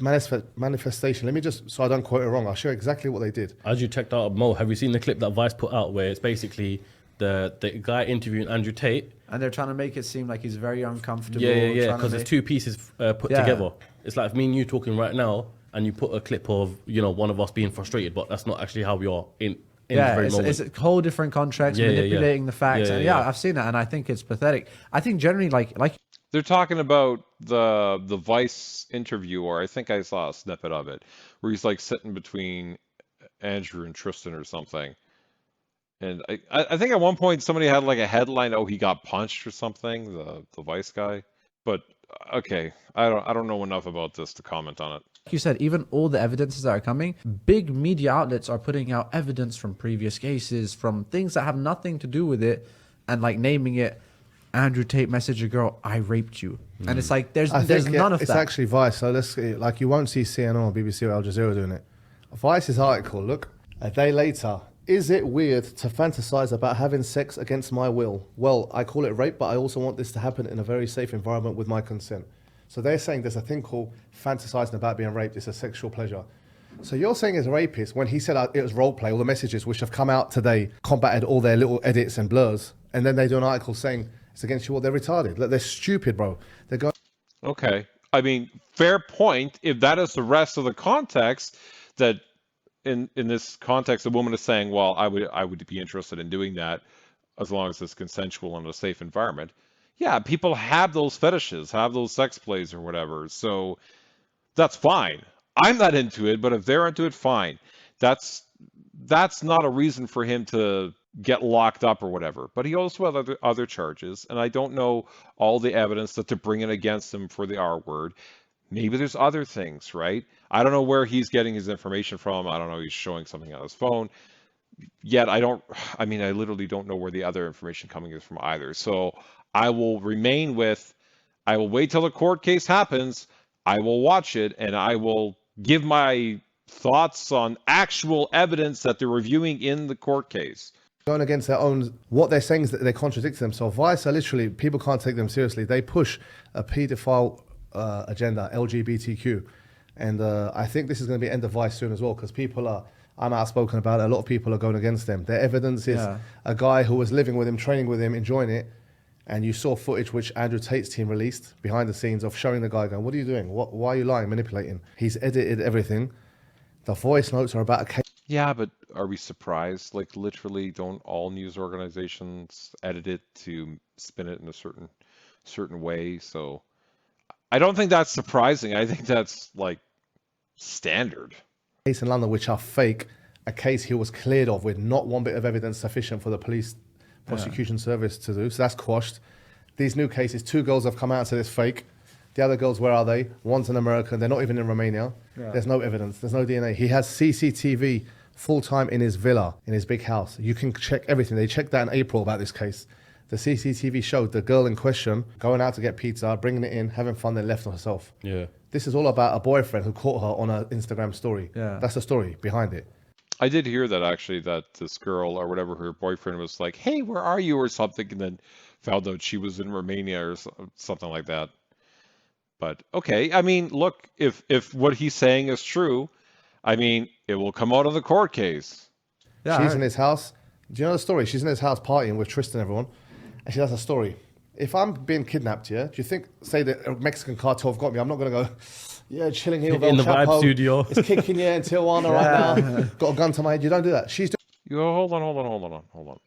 manifestation. Let me just, so I don't quote it wrong, I'll show you exactly what they did. As you checked out, Mo, have you seen the clip that Vice put out where it's basically the guy interviewing Andrew Tate? And they're trying to make it seem like he's very uncomfortable. Yeah, because there's two pieces put together. It's like me and you talking right now, and you put a clip of, one of us being frustrated, but that's not actually how we are in it's a whole different context, manipulating the facts. I've seen that, and I think it's pathetic. I think generally, like they're talking about the Vice interviewer. I think I saw a snippet of it where he's like sitting between Andrew and Tristan or something. And I think at one point somebody had like a headline, "Oh, he got punched" or something. The Vice guy. But okay, I don't know enough about this to comment on it. Like you said, even all the evidences that are coming, big media outlets are putting out evidence from previous cases, from things that have nothing to do with it, and like naming it, Andrew Tate messaged a girl, "I raped you," and it's like there's none of that. It's actually Vice. So let's like you won't see CNN or BBC or Al Jazeera doing it. Vice's article. Look, A day later, is it weird to fantasize about having sex against my will? Well, I call it rape, but I also want this to happen in a very safe environment with my consent. So they're saying there's a thing called fantasizing about being raped. It's a sexual pleasure. So you're saying as a rapist, when he said it was role play, all the messages which have come out today combated all their little edits and blurs, and then they do an article saying it's against you, well, they're retarded. Like, they're stupid, bro. They're going... Okay. I mean, fair point. If that is the rest of the context, that in this context, the woman is saying, well, I would be interested in doing that as long as it's consensual and a safe environment. Yeah, people have those fetishes, have those sex plays or whatever. So that's fine. I'm not into it, but if they're into it, fine. That's not a reason for him to get locked up or whatever. But he also has other charges, and I don't know all the evidence that they're bringing against him for the R word. Maybe there's other things, right? I don't know where he's getting his information from. I don't know. He's showing something on his phone. Yet I literally don't know where the other information coming is from either. So I will wait till the court case happens. I will watch it, and I will give my thoughts on actual evidence that they're reviewing in the court case. Going against their own, what they're saying is that they contradict themselves. Vice are literally, people can't take them seriously. They push a paedophile agenda, LGBTQ. And I think this is going to be end of Vice soon as well, because I'm outspoken about it. A lot of people are going against them. Their evidence is a guy who was living with him, training with him, enjoying it. And you saw footage which Andrew Tate's team released behind the scenes of showing the guy going, what are you doing? Why are you lying, manipulating? He's edited everything. The voice notes are about a case. Yeah, but are we surprised? Like, literally, don't all news organizations edit it to spin it in a certain way? So I don't think that's surprising. I think that's, like, standard. Case in London which are fake, a case he was cleared of with not one bit of evidence sufficient for the police prosecution service to do. So that's quashed. These new cases, 2 girls have come out and said it's fake. The other girls, where are they? One's in America. They're not even in Romania. There's no evidence. There's no DNA. He has CCTV full-time in his villa, in his big house. You can check everything. They checked that in April about this case. The CCTV showed the girl in question going out to get pizza, bringing it in, having fun, then left on herself. Yeah. This is all about a boyfriend who caught her on an Instagram story. Yeah. That's the story behind it. I did hear that, actually, that this girl or whatever, her boyfriend was like, hey, where are you, or something, and then found out she was in Romania or something like that. But okay, I mean, look, if what he's saying is true, I mean, it will come out of the court case. Yeah, she's in his house. Do you know the story? She's in his house partying with Tristan and everyone, and she has a story. If I'm being kidnapped, do you think, say the Mexican cartel have got me, I'm not going to go, yeah, chilling here with in El the Chapo. Vibe studio. It's kicking you in Tijuana right now. Got a gun to my head. You don't do that. She's doing... Hold on.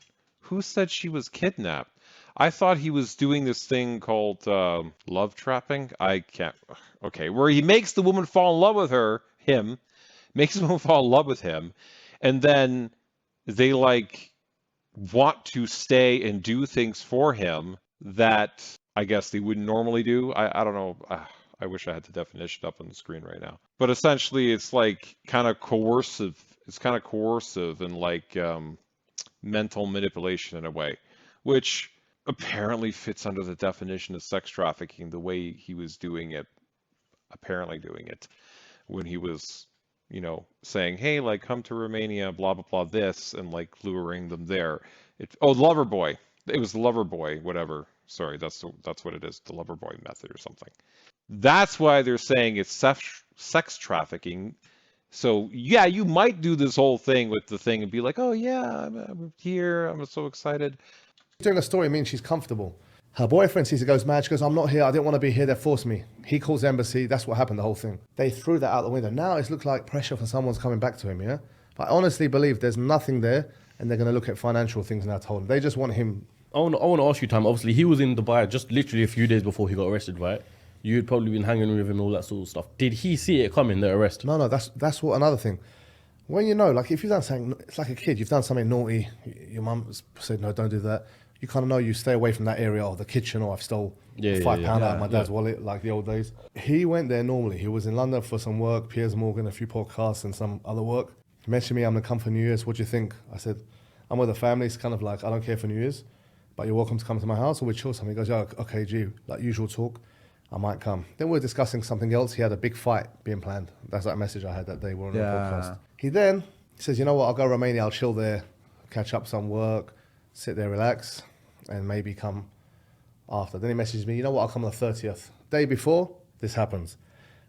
Who said she was kidnapped? I thought he was doing this thing called love trapping. I can't. Okay, where he makes the woman fall in love with makes the woman fall in love with him, and then they like want to stay and do things for him that I guess they wouldn't normally do. I don't know. I wish I had the definition up on the screen right now. But essentially, it's like kind of coercive. It's kind of coercive and like mental manipulation in a way, which apparently fits under the definition of sex trafficking, the way he was doing it, when he was, saying, hey, like, come to Romania, blah, blah, blah, this, and like luring them there. Lover boy. It was the lover boy, whatever. Sorry, that's what it is, the lover boy method or something. That's why they're saying it's sex trafficking. So yeah, you might do this whole thing with the thing and be like, oh yeah, I'm here, I'm so excited. Doing a story means she's comfortable. Her boyfriend sees it, goes mad. She goes, I'm not here. I didn't want to be here. They forced me. He calls the embassy. That's what happened, the whole thing. They threw that out the window. Now it looks like pressure for someone's coming back to him, yeah? But I honestly believe there's nothing there, and they're going to look at financial things now told him. They just want him. I want to ask you, Tam. Obviously, he was in Dubai just literally a few days before he got arrested, right? You'd probably been hanging with him and all that sort of stuff. Did he see it coming, the arrest? No, that's what another thing. When like if you've done something, it's like a kid, you've done something naughty, your mum said, no, don't do that. You kind of know you stay away from that area or the kitchen, or I've stole £5 out of my dad's wallet, like the old days. He went there normally. He was in London for some work, Piers Morgan, a few podcasts and some other work. He mentioned me, I'm going to come for New Year's. What do you think? I said, I'm with the family. It's kind of like, I don't care for New Year's, but you're welcome to come to my house or we chill something. He goes, yeah, okay, G, like usual talk. I might come. Then we were discussing something else. He had a big fight being planned. That's that message I had that day. We're on the podcast. He then He says, you know what, I'll go Romania, I'll chill there, catch up some work, sit there, relax, and maybe come after. Then he messages me, you know what, I'll come on the 30th. Day before, this happens.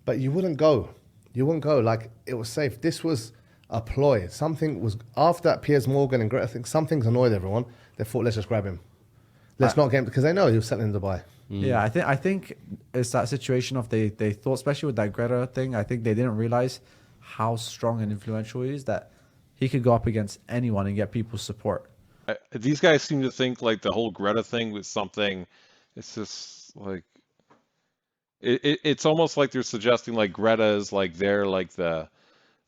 But you wouldn't go. You wouldn't go. Like, it was safe. This was a ploy. Something was, after that Piers Morgan and Greta thing, something's annoyed everyone. They thought, let's just grab him. Let's not get him, because they know he was settling in Dubai. Yeah, I think it's that situation of they thought, especially with that Greta thing, I think they didn't realize how strong and influential he is, that he could go up against anyone and get people's support. These guys seem to think like the whole Greta thing was something. It's just like it's almost like they're suggesting like Greta is like they're like the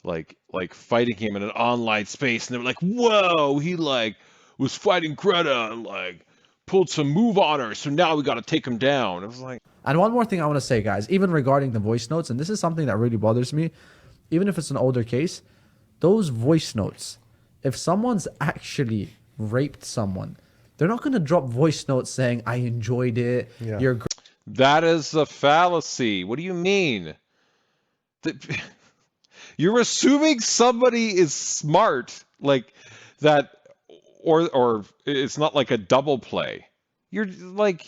like fighting him in an online space, and they're like, whoa, he like was fighting Greta and like pulled some move on her, so now we got to take him down. It was like. And one more thing I want to say, guys, even regarding the voice notes, and this is something that really bothers me, even if it's an older case, those voice notes, if someone's actually raped someone, they're not going to drop voice notes saying, I enjoyed it. Yeah. You're That is a fallacy. What do you mean? You're assuming somebody is smart, like that, or it's not like a double play. You're like,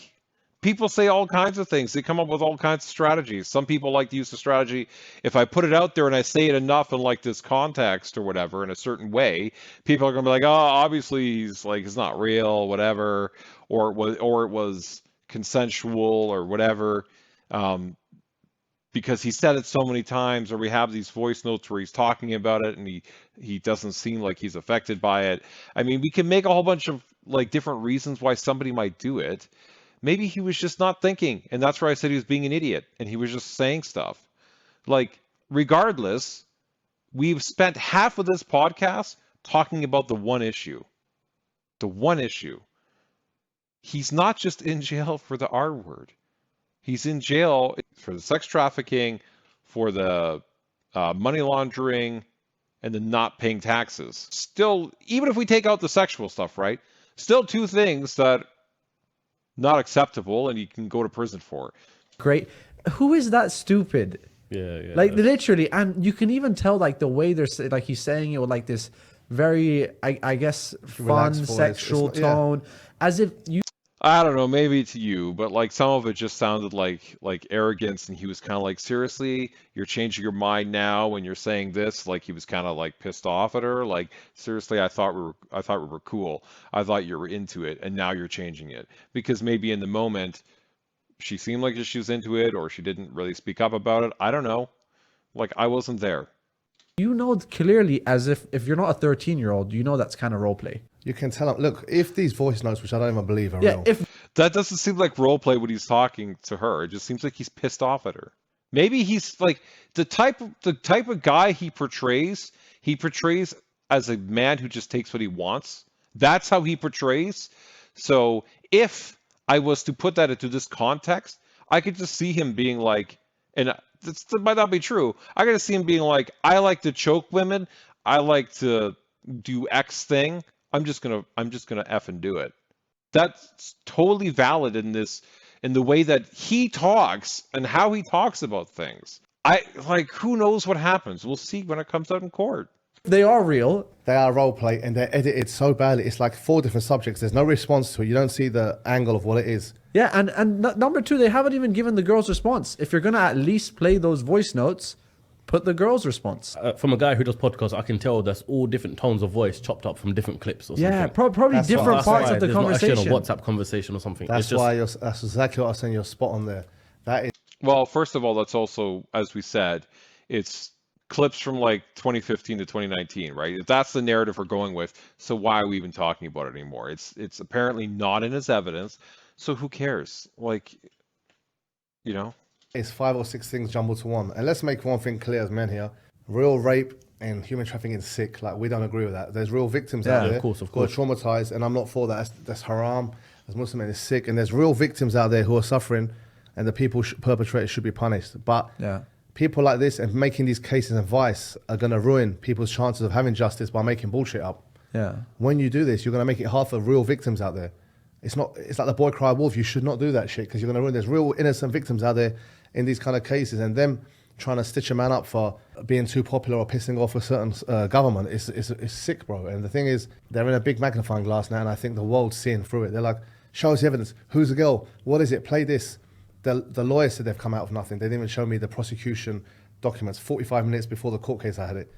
people say all kinds of things. They come up with all kinds of strategies. Some people like to use the strategy, if I put it out there and I say it enough in like this context or whatever in a certain way, people are gonna be like, oh, obviously he's like, it's not real, whatever, or it was consensual or whatever, because he said it so many times, or we have these voice notes where he's talking about it and he doesn't seem like he's affected by it. I mean, we can make a whole bunch of like different reasons why somebody might do it. Maybe he was just not thinking, and that's where I said he was being an idiot, and he was just saying stuff. Like, regardless, we've spent half of this podcast talking about the one issue. The one issue. He's not just in jail for the R word. He's in jail for the sex trafficking, for the money laundering, and the not paying taxes. Still, even if we take out the sexual stuff, right? Still two things that not acceptable and you can go to prison for. great. Who is that stupid? Yeah. Like literally, and you can even tell like the way they're like he's saying it with like this very, I guess, fun Relaxed voice. sexual tone, as if you. I don't know, maybe to you, but like some of it just sounded like arrogance, and he was kind of like, seriously, you're changing your mind now when you're saying this? Like he was kind of like pissed off at her. Like, seriously, I thought we were cool. I thought you were into it, and now you're changing it. Because maybe in the moment she seemed like she was into it, or she didn't really speak up about it. I don't know. Like, I wasn't there. You know clearly, as if you're not a 13-year-old, you know that's kind of role play. You can tell him, look, if these voice notes, which I don't even believe are real. That doesn't seem like role play when he's talking to her. It just seems like he's pissed off at her. Maybe he's like the type of guy he portrays as a man who just takes what he wants. That's how he portrays. So if I was to put that into this context, I could just see him being like, and that might not be true. I could see him being like, I like to choke women. I like to do X thing. I'm just gonna F and do it. That's totally valid in the way that he talks and how he talks about things. Who knows what happens? We'll see when it comes out in court. They are real. They are role play, and they're edited so badly. It's like 4 different subjects. There's no response to it. You don't see the angle of what it is. Yeah, and number 2, they haven't even given the girl's response. If you're gonna at least play those voice notes, put the girl's response. From a guy who does podcasts, I can tell that's all different tones of voice chopped up from different clips or something. Yeah, probably different parts of the conversation. Not actually on a WhatsApp conversation or something. That's that's exactly what I was saying. You're spot on there. That is. Well, first of all, that's also, as we said, it's clips from like 2015 to 2019, right? If that's the narrative we're going with, so why are we even talking about it anymore? It's apparently not in his evidence, so who cares? Like, you know? It's 5 or 6 things jumbled to one. And let's make one thing clear as men here. Real rape and human trafficking is sick. Like, we don't agree with that. There's real victims out there of course. who are traumatized, and I'm not for that. That's haram. As Muslim men, it's sick. And there's real victims out there who are suffering, and the people perpetrators should be punished. But people like this and making these cases and vice are going to ruin people's chances of having justice by making bullshit up. Yeah. When you do this, you're going to make it hard for real victims out there. It's like the boy cry wolf. You should not do that shit because you're going to ruin. There's real innocent victims out there in these kind of cases, and them trying to stitch a man up for being too popular or pissing off a certain government is sick, bro. And the thing is, they're in a big magnifying glass now, and I think the world's seeing through it. They're like, show us the evidence. Who's the girl? What is it? Play this. The lawyers said they've come out of nothing. They didn't even show me the prosecution documents. 45 minutes before the court case, I had it.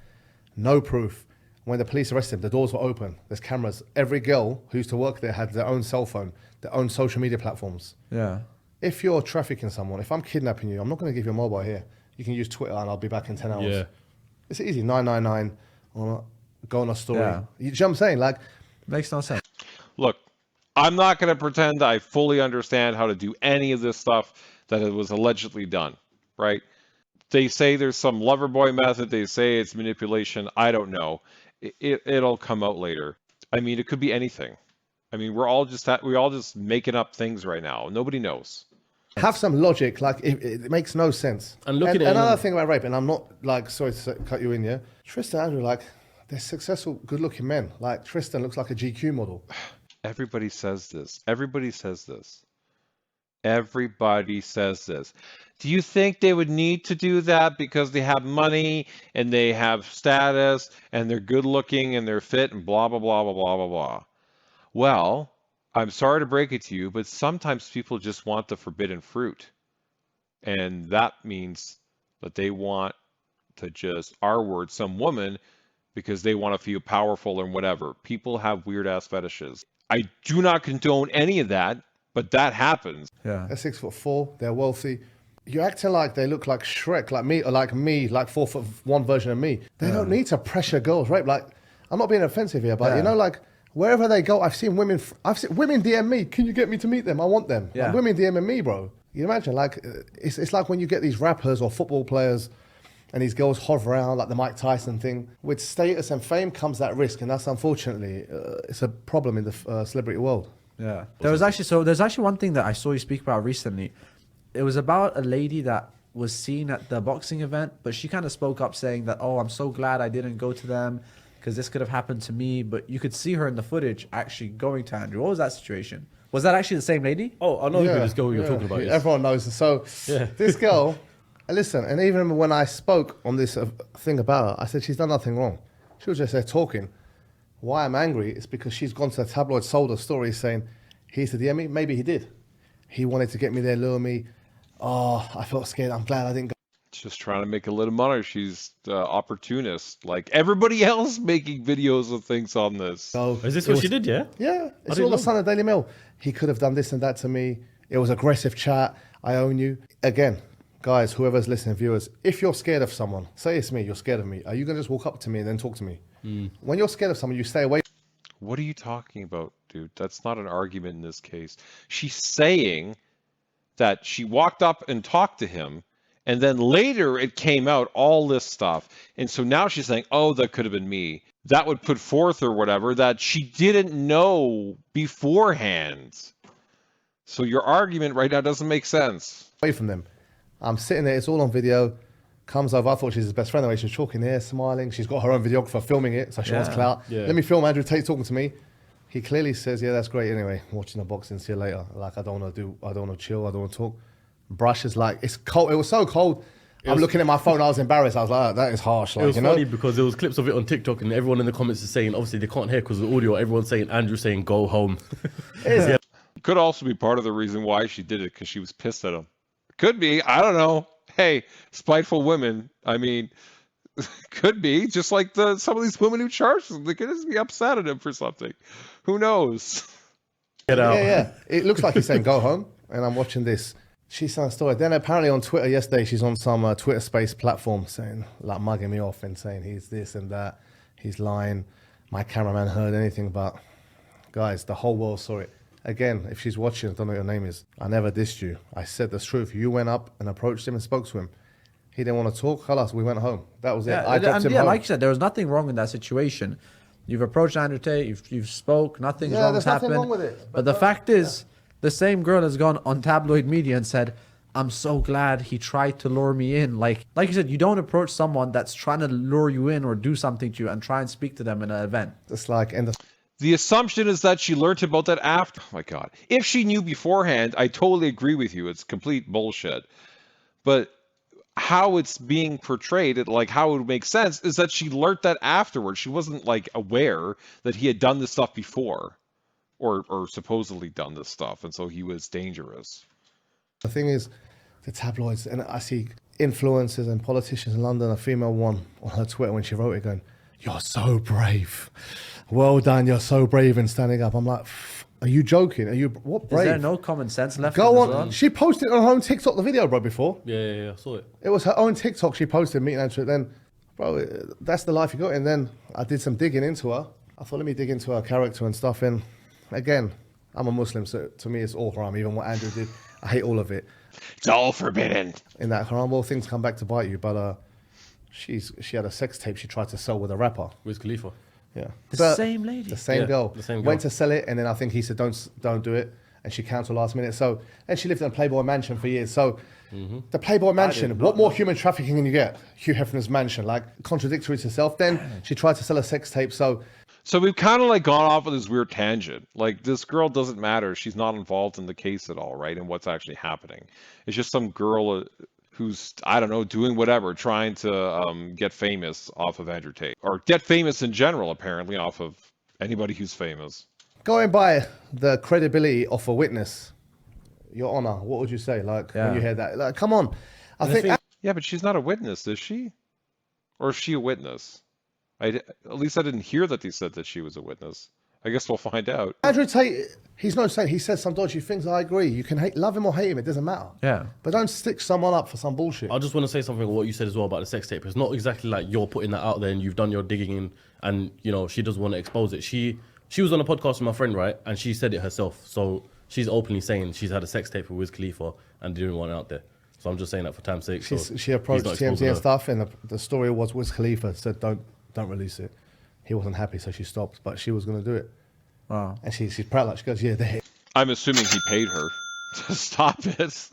No proof. When the police arrested him, the doors were open. There's cameras. Every girl who used to work there had their own cell phone, their own social media platforms. Yeah. If you're trafficking someone, if I'm kidnapping you, I'm not going to give you a mobile here. You can use Twitter and I'll be back in 10 hours. Yeah. It's easy. 999 or go on a story. Yeah. You know what I'm saying? Like, Makes no sense. Look, I'm not going to pretend I fully understand how to do any of this stuff that it was allegedly done, right? They say there's some lover boy method. They say it's manipulation. I don't know. It'll come out later. I mean, it could be anything. I mean, we're all just making up things right now. Nobody knows. have some logic. Like, it makes no sense. And looking at another thing about rape, and I'm not like, sorry to cut you in here. Tristan and Andrew, like, they're successful, good-looking men. Like, Tristan looks like a GQ model. Everybody says this. Everybody says this. Everybody says this. Do you think they would need to do that because they have money and they have status and they're good looking and they're fit and blah, blah, blah, blah, blah, blah, blah? Well, I'm sorry to break it to you, but sometimes people just want the forbidden fruit. And that means that they want to just R-word some woman because they want to feel powerful and whatever. People have weird ass fetishes. I do not condone any of that, but that happens. Yeah. They're 6'4", they're wealthy. You're acting like they look like Shrek, like me, like 4'1" version of me. They don't need to pressure girls, right? Like, I'm not being offensive here, but you know, like, wherever they go, I've seen women DM me, can you get me to meet them? I want them. Yeah. Like, women DMing me, bro. You imagine, like, it's like when you get these rappers or football players and these girls hover around like the Mike Tyson thing. With status and fame comes that risk, and that's unfortunately, it's a problem in the celebrity world. Yeah. There's actually one thing that I saw you speak about recently. It was about a lady that was seen at the boxing event, but she kind of spoke up saying that, oh, I'm so glad I didn't go to them because this could have happened to me. But you could see her in the footage actually going to Andrew. What was that situation? Was that actually the same lady? Oh, I know who this girl you're talking about. Yes. Everyone knows. So this girl, listen, and even when I spoke on this thing about her, I said she's done nothing wrong. She was just there talking. Why I'm angry is because she's gone to the tabloid, sold a story saying, he used to DM me. Maybe he did. He wanted to get me there, lure me. Oh, I felt scared. I'm glad I didn't go. Just trying to make a little money. She's opportunist, like everybody else making videos of things on this. So is this what she did, yeah? Yeah. It's all the Sun and Daily Mail. He could have done this and that to me. It was aggressive chat. I own you. Again, guys, whoever's listening, viewers, if you're scared of someone, say it's me, you're scared of me. Are you going to just walk up to me and then talk to me? When you're scared of someone, you stay away. What are you talking about, dude? That's not an argument in this case. She's saying that she walked up and talked to him, and then later it came out, all this stuff. And so now she's saying, oh, that could have been me. That would put forth or whatever that she didn't know beforehand. So your argument right now doesn't make sense. Away from them. I'm sitting there, it's all on video. Comes over, I thought she's his best friend. Anyway, she's talking there, smiling. She's got her own videographer filming it, so she wants clout. Yeah. Let me film Andrew Tate talking to me. He clearly says, yeah, that's great. Anyway, watching the boxing, see you later. Like, I don't want to chill, I don't want to talk. Brush is like, it's cold. It was so cold. I'm looking at my phone, I was embarrassed. I was like, oh, that is harsh. Like, it was funny because there was clips of it on TikTok and everyone in the comments is saying, obviously they can't hear because of the audio, everyone's saying, Andrew saying, go home. Could also be part of the reason why she did it, because she was pissed at him. Could be, I don't know. Hey, spiteful women. I mean, could be just like some of these women who charge them. They could just be upset at him for something. Who knows? Get out. Yeah. It looks like he's saying go home, and I'm watching this. She's saying a story. Then apparently on Twitter yesterday, she's on some Twitter space platform saying, like, mugging me off and saying he's this and that. He's lying. My cameraman heard anything, but guys, the whole world saw it. Again, if she's watching, I don't know what your name is. I never dissed you. I said the truth. You went up and approached him and spoke to him. He didn't want to talk. Halas, we went home. That was it. I dropped him home. Like you said, there was nothing wrong in that situation. You've approached Andrew Tate. You've spoke. Nothing wrong has happened. Wrong with it. But the fact is, the same girl has gone on tabloid media and said, I'm so glad he tried to lure me in. Like you said, you don't approach someone that's trying to lure you in or do something to you and try and speak to them in an event. It's like the assumption is that she learned about that after. Oh my God. If she knew beforehand, I totally agree with you. It's complete bullshit. But how it's being portrayed, like how it would make sense, is that she learned that afterwards. She wasn't like aware that he had done this stuff before, or supposedly done this stuff, and so he was dangerous. The thing is, the tabloids, and I see influencers and politicians in London, a female one on her Twitter when she wrote it going, "You're so brave. Well done, you're so brave in standing up." I'm like, are you joking? Are you, what brave? Is there no common sense left? Go on. Well? She posted on her own TikTok the video, bro, before. Yeah, I saw it. It was her own TikTok she posted, meeting Andrew. Then, bro, that's the life you got. And then I did some digging into her. I thought, let me dig into her character and stuff. And again, I'm a Muslim, so to me it's all haram. Even what Andrew did, I hate all of it. It's all forbidden. In that haram, well, things come back to bite you. But she had a sex tape she tried to sell with a rapper. Wiz Khalifa. Yeah. The same lady. The same girl. The same girl. Went to sell it, and then I think he said, don't do it. And she cancelled last minute. So, and she lived in a Playboy mansion for years. So, the Playboy mansion, what more human trafficking can you get? Hugh Hefner's mansion, like contradictory to herself. Then she tried to sell a sex tape. So we've kind of like gone off on this weird tangent. Like, this girl doesn't matter. She's not involved in the case at all, right? And what's actually happening. It's just some girl who's, I don't know, doing whatever, trying to get famous off of Andrew Tate. Or get famous in general, apparently, off of anybody who's famous. Going by the credibility of a witness, Your Honor, what would you say? Like, when you hear that? Like, come on. I think... Yeah, but she's not a witness, is she? Or is she a witness? At least I didn't hear that they said that she was a witness. I guess we'll find out. Andrew Tate, he's no saint. He says some dodgy things. I agree. You can love him or hate him. It doesn't matter. Yeah. But don't stick someone up for some bullshit. I just want to say something about what you said as well about the sex tape. It's not exactly like you're putting that out there and you've done your digging in and, you know, she doesn't want to expose it. She was on a podcast with my friend, right? And she said it herself. So she's openly saying she's had a sex tape with Wiz Khalifa and didn't want it out there. So I'm just saying that for time's sake. She approached TMZ and stuff, and the story was Wiz Khalifa said, don't release it. He wasn't happy, so she stopped, but she was going to do it. Wow. And she's proud, like, she goes, yeah, they. I'm assuming he paid her to stop it.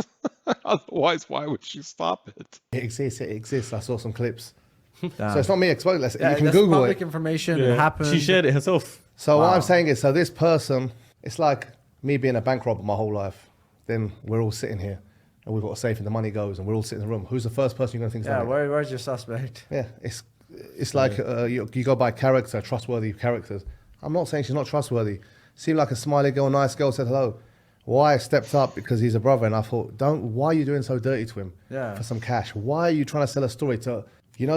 Otherwise, why would she stop it? It exists. I saw some clips. Damn. So it's not me explaining. You can that's Google public it. information. It happened. She shared it herself. So what I'm saying is, so this person, it's like me being a bank robber my whole life. Then we're all sitting here, and we've got a safe, and the money goes, and we're all sitting in the room. Who's the first person you're going to think is done it? Where's your suspect? Yeah, it's like you go by character, trustworthy characters. I'm not saying she's not trustworthy. Seemed like a smiley girl, nice girl, said hello. Why stepped up because he's a brother, and I thought, why are you doing so dirty to him for some cash? Why are you trying to sell a story to,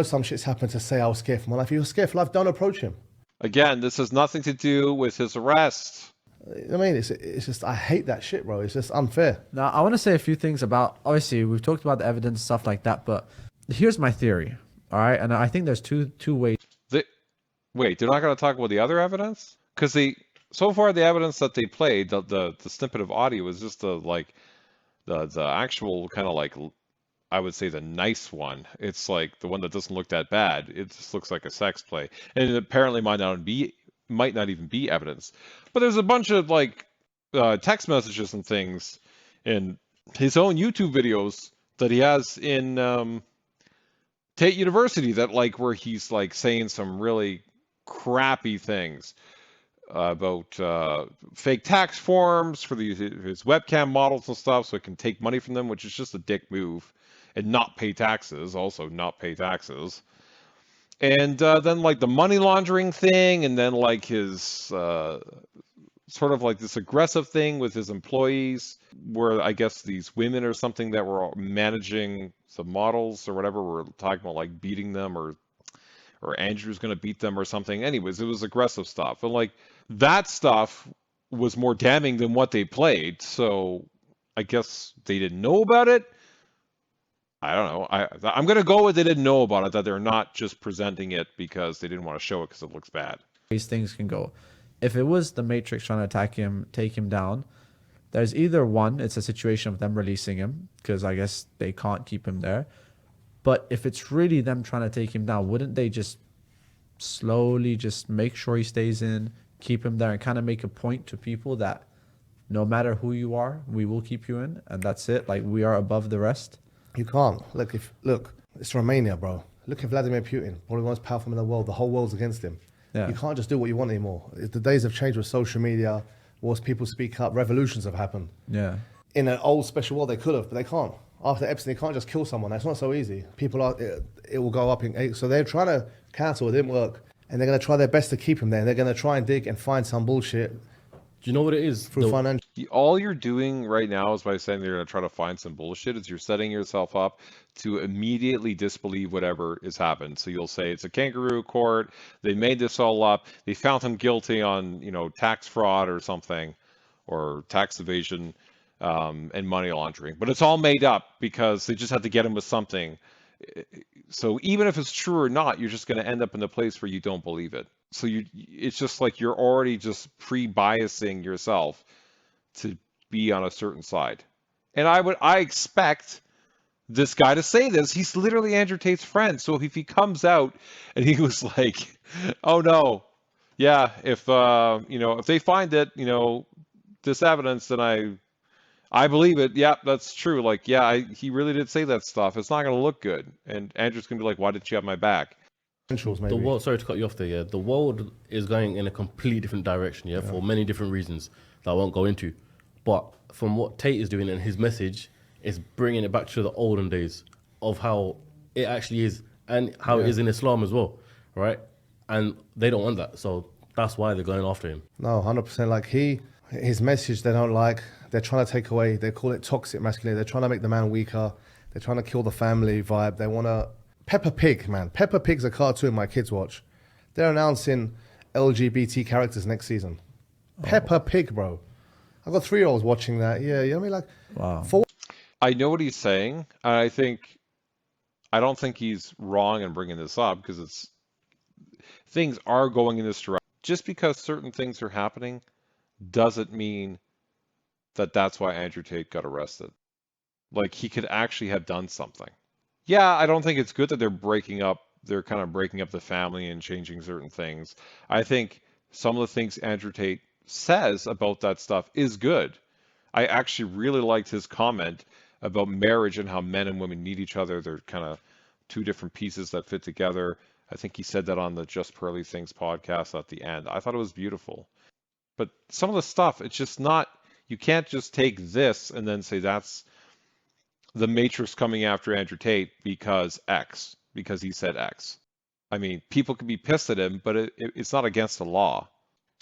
some shit's happened to say I was scared for my life. If you're scared for life, don't approach him. Again, this has nothing to do with his arrest. I mean, it's just, I hate that shit, bro. It's just unfair. Now, I want to say a few things about, obviously, we've talked about the evidence, stuff like that, but here's my theory, all right? And I think there's two ways. Wait, they're not going to talk about the other evidence? Because so far the evidence that they played, the snippet of audio was just the actual kind of like, I would say the nice one. It's like the one that doesn't look that bad. It just looks like a sex play. And it apparently might not even be evidence. But there's a bunch of like text messages and things in his own YouTube videos that he has in Tate University that like where he's like saying some really crappy things about fake tax forms for his webcam models and stuff so he can take money from them, which is just a dick move, and not pay taxes, And then like the money laundering thing, and then like his sort of like this aggressive thing with his employees, where I guess these women or something that were managing the models or whatever were talking about like beating them or Andrew's going to beat them or something. Anyways, it was aggressive stuff. And like that stuff was more damning than what they played. So I guess they didn't know about it. I don't know. I'm going to go with they didn't know about it, that they're not just presenting it because they didn't want to show it because it looks bad. These things can go. If it was the Matrix trying to attack him, take him down, there's either one, it's a situation of them releasing him because I guess they can't keep him there. But if it's really them trying to take him down, wouldn't they just slowly just make sure he stays in, keep him there, and kind of make a point to people that no matter who you are, we will keep you in, and that's it. Like, we are above the rest. You can't. Look, it's Romania, bro. Look at Vladimir Putin, probably the most powerful man in the world. The whole world's against him. Yeah. You can't just do what you want anymore. The days have changed with social media. Wars, people speak up. Revolutions have happened. Yeah. In an old special world, they could have, but they can't. after Epstein, you can't just kill someone. That's not so easy. It will go up in. So they're trying to cancel. It didn't work, and they're going to try their best to keep him there. And they're going to try and dig and find some bullshit. Do you know what it is? Through financial. All you're doing right now is by saying they're going to try to find some bullshit is you're setting yourself up to immediately disbelieve whatever has happened. So you'll say it's a kangaroo court. They made this all up. They found him guilty on, tax fraud or something, or tax evasion and money laundering. But it's all made up because they just had to get him with something. So even if it's true or not, you're just going to end up in the place where you don't believe it. So it's just like you're already just pre-biasing yourself to be on a certain side. And I expect this guy to say this. He's literally Andrew Tate's friend. So if he comes out and he was like, "Oh no, yeah, if they find it, this evidence, then I believe it. Yeah, that's true. Like, yeah, he really did say that stuff. It's not going to look good." And Andrew's going to be like, "Why didn't you have my back?" The world, sorry to cut you off there, yeah. The world is going in a completely different direction, yeah, for many different reasons that I won't go into. But from what Tate is doing and his message is bringing it back to the olden days of how it actually is and how it is in Islam as well, right? And they don't want that, so that's why they're going after him. No, 100%. Like his message they don't like. They're trying to take away. They call it toxic masculinity. They're trying to make the man weaker. They're trying to kill the family vibe. They want to. Peppa Pig, man. Peppa Pig's a cartoon my kids watch. They're announcing LGBT characters next season. Peppa Pig, bro. I've got 3-year-olds watching that. Yeah, you know what I mean? Like, Wow. I know what he's saying. And I don't think he's wrong in bringing this up because things are going in this direction. Just because certain things are happening doesn't mean that that's why Andrew Tate got arrested. Like, he could actually have done something. Yeah, I don't think it's good that they're kind of breaking up the family and changing certain things. I think some of the things Andrew Tate says about that stuff is good. I actually really liked his comment about marriage and how men and women need each other. They're kind of two different pieces that fit together. I think he said that on the Just Pearly Things podcast at the end. I thought it was beautiful. But some of the stuff, it's just not, you can't just take this and then say that's the Matrix coming after Andrew Tate because he said X. I mean, people could be pissed at him, but it's not against the law.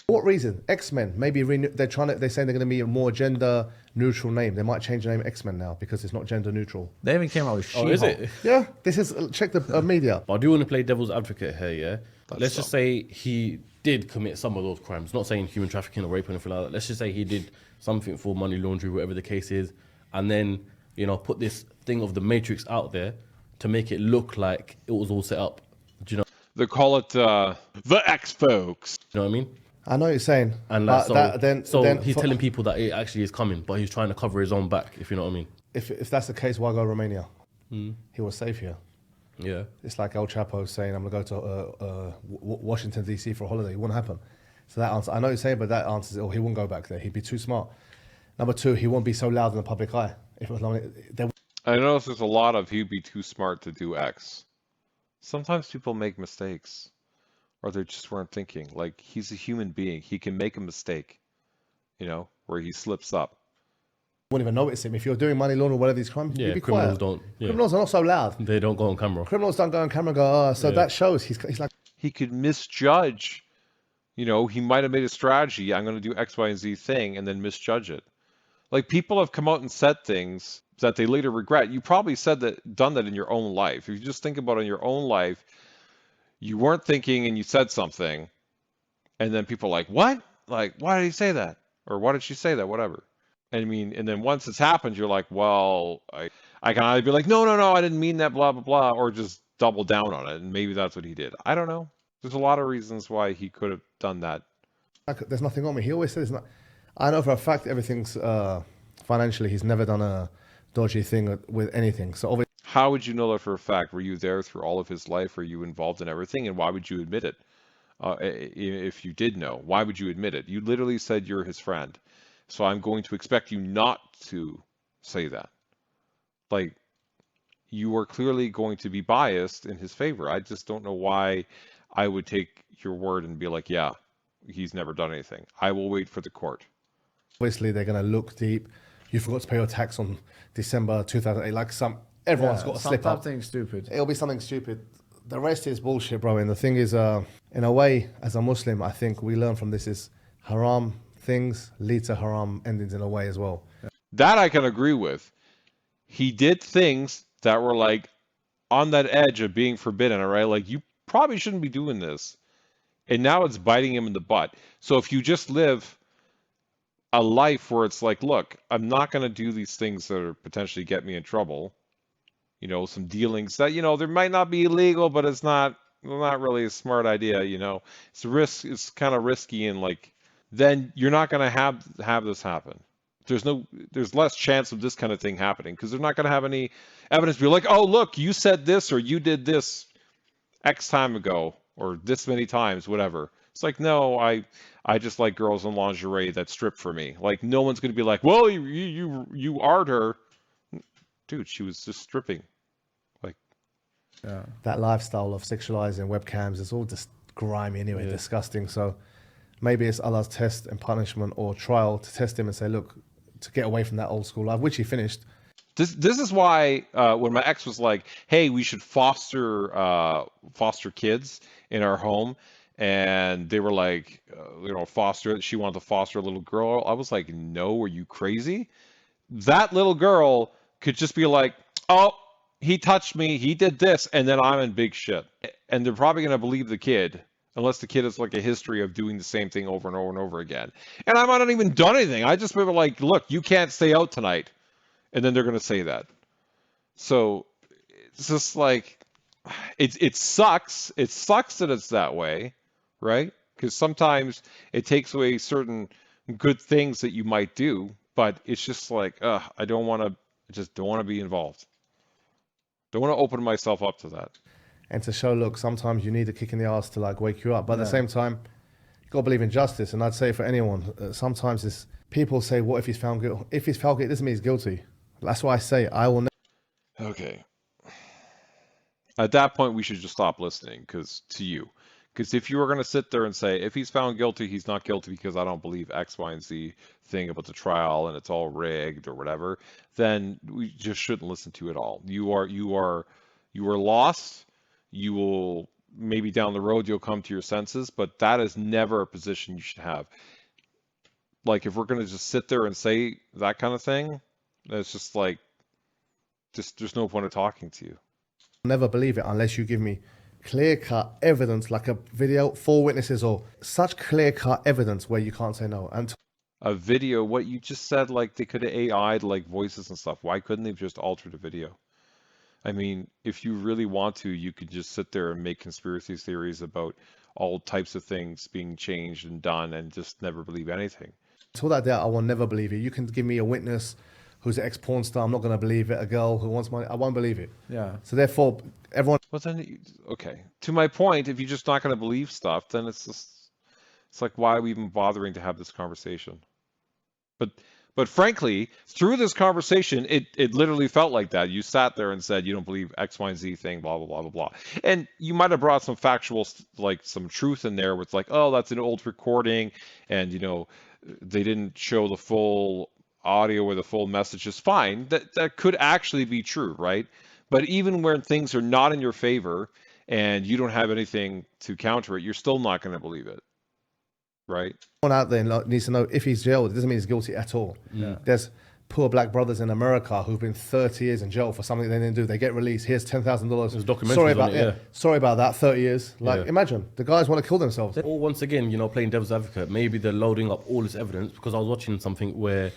For what reason? X-Men. Maybe they're saying they're going to be a more gender neutral name. They might change the name X-Men now because it's not gender neutral. They even came out with She-Hulk. Oh, is it? Yeah. This is check the media. But I do want to play devil's advocate here, yeah. Let's just say he did commit some of those crimes. Not saying human trafficking or rape or anything like that. Let's just say he did something for money laundering, whatever the case is, and then put this thing of the Matrix out there to make it look like it was all set up. Do you know? They call it the X folks. You know what I mean? I know what you're saying. And like, so he's telling people that it actually is coming, but he's trying to cover his own back, if you know what I mean. If that's the case, why go Romania? He was safe here. Yeah. It's like El Chapo saying, I'm going to go to Washington, D.C. for a holiday. It wouldn't happen. So that answer, I know what you're saying, but that answers it. He wouldn't go back there. He'd be too smart. Number two, he won't be so loud in the public eye. If it was long, I notice there's a lot of he'd be too smart to do X. Sometimes people make mistakes, or they just weren't thinking. Like, he's a human being. He can make a mistake, where he slips up. You wouldn't even notice him. If you're doing money laundering or whatever these crimes, you'd be criminals quiet. Yeah. Criminals are not so loud. They don't go on camera. Criminals don't go on camera and go, so that shows he's like... He could misjudge. He might have made a strategy. I'm going to do X, Y, and Z thing and then misjudge it. Like, people have come out and said things that they later regret. You probably done that in your own life. If you just think about it in your own life, you weren't thinking and you said something, and then people are like, what? Like, why did he say that? Or why did she say that? Whatever. And then once it's happened, you're like, well, I can either be like, no, I didn't mean that, blah, blah, blah, or just double down on it, and maybe that's what he did. I don't know. There's a lot of reasons why he could have done that. There's nothing on me. He always says, I know for a fact everything's financially, he's never done a dodgy thing with anything. So obviously, how would you know that for a fact? Were you there through all of his life? Were you involved in everything? And why would you admit it? If you did know, why would you admit it? You literally said you're his friend. So I'm going to expect you not to say that. Like, you are clearly going to be biased in his favor. I just don't know why I would take your word and be like, yeah, he's never done anything. I will wait for the court. Obviously, they're going to look deep. you forgot to pay your tax on December 2008. Like everyone's got a slip up. Something stupid. It'll be something stupid. The rest is bullshit, bro. And the thing is, in a way, as a Muslim, I think we learn from this is haram things lead to haram endings in a way as well. That I can agree with. He did things that were like on that edge of being forbidden, all right? Like, you probably shouldn't be doing this. And now it's biting him in the butt. So if you just live a life where it's like, look, I'm not going to do these things that are potentially get me in trouble. You know, some dealings that, you know, there might not be illegal, but it's not really a smart idea, you know. It's a risk, it's kind of risky, and like, then you're not going to have this happen. There's less chance of this kind of thing happening because they're not going to have any evidence to be like, oh, look, you said this or you did this X time ago or this many times, whatever. It's like, no, I just like girls in lingerie that strip for me. Like, no one's going to be like, well, you art her. Dude, she was just stripping. Like, yeah. That lifestyle of sexualizing webcams is all just grimy anyway, disgusting. So maybe it's Allah's test and punishment or trial to test him and say, look, to get away from that old school life, which he finished. This is why when my ex was like, hey, we should foster kids in our home, and they were like, you know, she wanted to foster a little girl. I was like, no, are you crazy? That little girl could just be like, oh, he touched me, he did this, and then I'm in big shit. And they're probably going to believe the kid, unless the kid has like a history of doing the same thing over and over and over again. And I might not even done anything. I just been like, look, you can't stay out tonight. And then they're going to say that. So it's just like, it sucks. It sucks that it's that way, right? Because sometimes it takes away certain good things that you might do, but it's just like, I just don't want to be involved. Don't want to open myself up to that. And to show, look, sometimes you need a kick in the ass to like wake you up. But at the same time, you got to believe in justice. And I'd say for anyone, sometimes people say, what if he's found guilty? If he's found guilty, it doesn't mean he's guilty. That's why I say I will never. Okay. At that point, we should just stop listening to you. Because if you were going to sit there and say, if he's found guilty, he's not guilty because I don't believe X, Y, and Z thing about the trial and it's all rigged or whatever, then we just shouldn't listen to it all. You are lost. You will, maybe down the road, you'll come to your senses, but that is never a position you should have. Like, if we're going to just sit there and say that kind of thing, it's just like, there's no point of talking to you. Never believe it unless you give me clear-cut evidence, like a video, 4 witnesses, or such clear-cut evidence where you can't say no. And a video, what you just said, like they could have AI'd like voices and stuff. Why couldn't they have just altered a video? I mean, if you really want to, you could just sit there and make conspiracy theories about all types of things being changed and done and just never believe anything. Until that day, I will never believe it. You can give me a witness who's an ex-porn star, I'm not going to believe it. A girl who wants money, I won't believe it. Yeah. So therefore, everyone... Well, then, okay. To my point, if you're just not going to believe stuff, then it's like, why are we even bothering to have this conversation? But frankly, through this conversation, it literally felt like that. You sat there and said, you don't believe X, Y, and Z thing, blah, blah, blah, blah, blah. And you might have brought some factual, like some truth in there with like, oh, that's an old recording. And, you know, they didn't show the full audio or the full message is fine. That could actually be true, right? But even when things are not in your favor and you don't have anything to counter it, you're still not going to believe it, right? Someone out there needs to know if he's jailed, it doesn't mean he's guilty at all. Yeah. There's poor black brothers in America who've been 30 years in jail for something they didn't do. They get released. Here's $10,000. There's documentaries Sorry about that. 30 years. Like, imagine the guys want to kill themselves. Or once again, you know, playing devil's advocate. Maybe they're loading up all this evidence because I was watching something where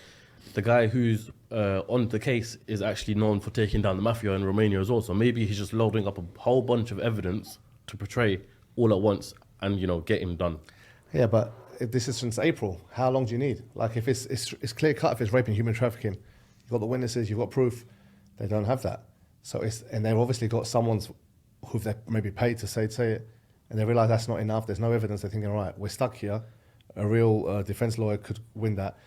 the guy who's on the case is actually known for taking down the mafia in Romania as well. So maybe he's just loading up a whole bunch of evidence to portray all at once and, you know, get him done. Yeah, but if this is since April, how long do you need? Like, if it's clear cut, if it's rape and human trafficking, you've got the witnesses, you've got proof. They don't have that. So and they've obviously got someone's who they maybe paid to say it, and they realise that's not enough. There's no evidence. They're thinking, all right, we're stuck here. A real defense lawyer could win that.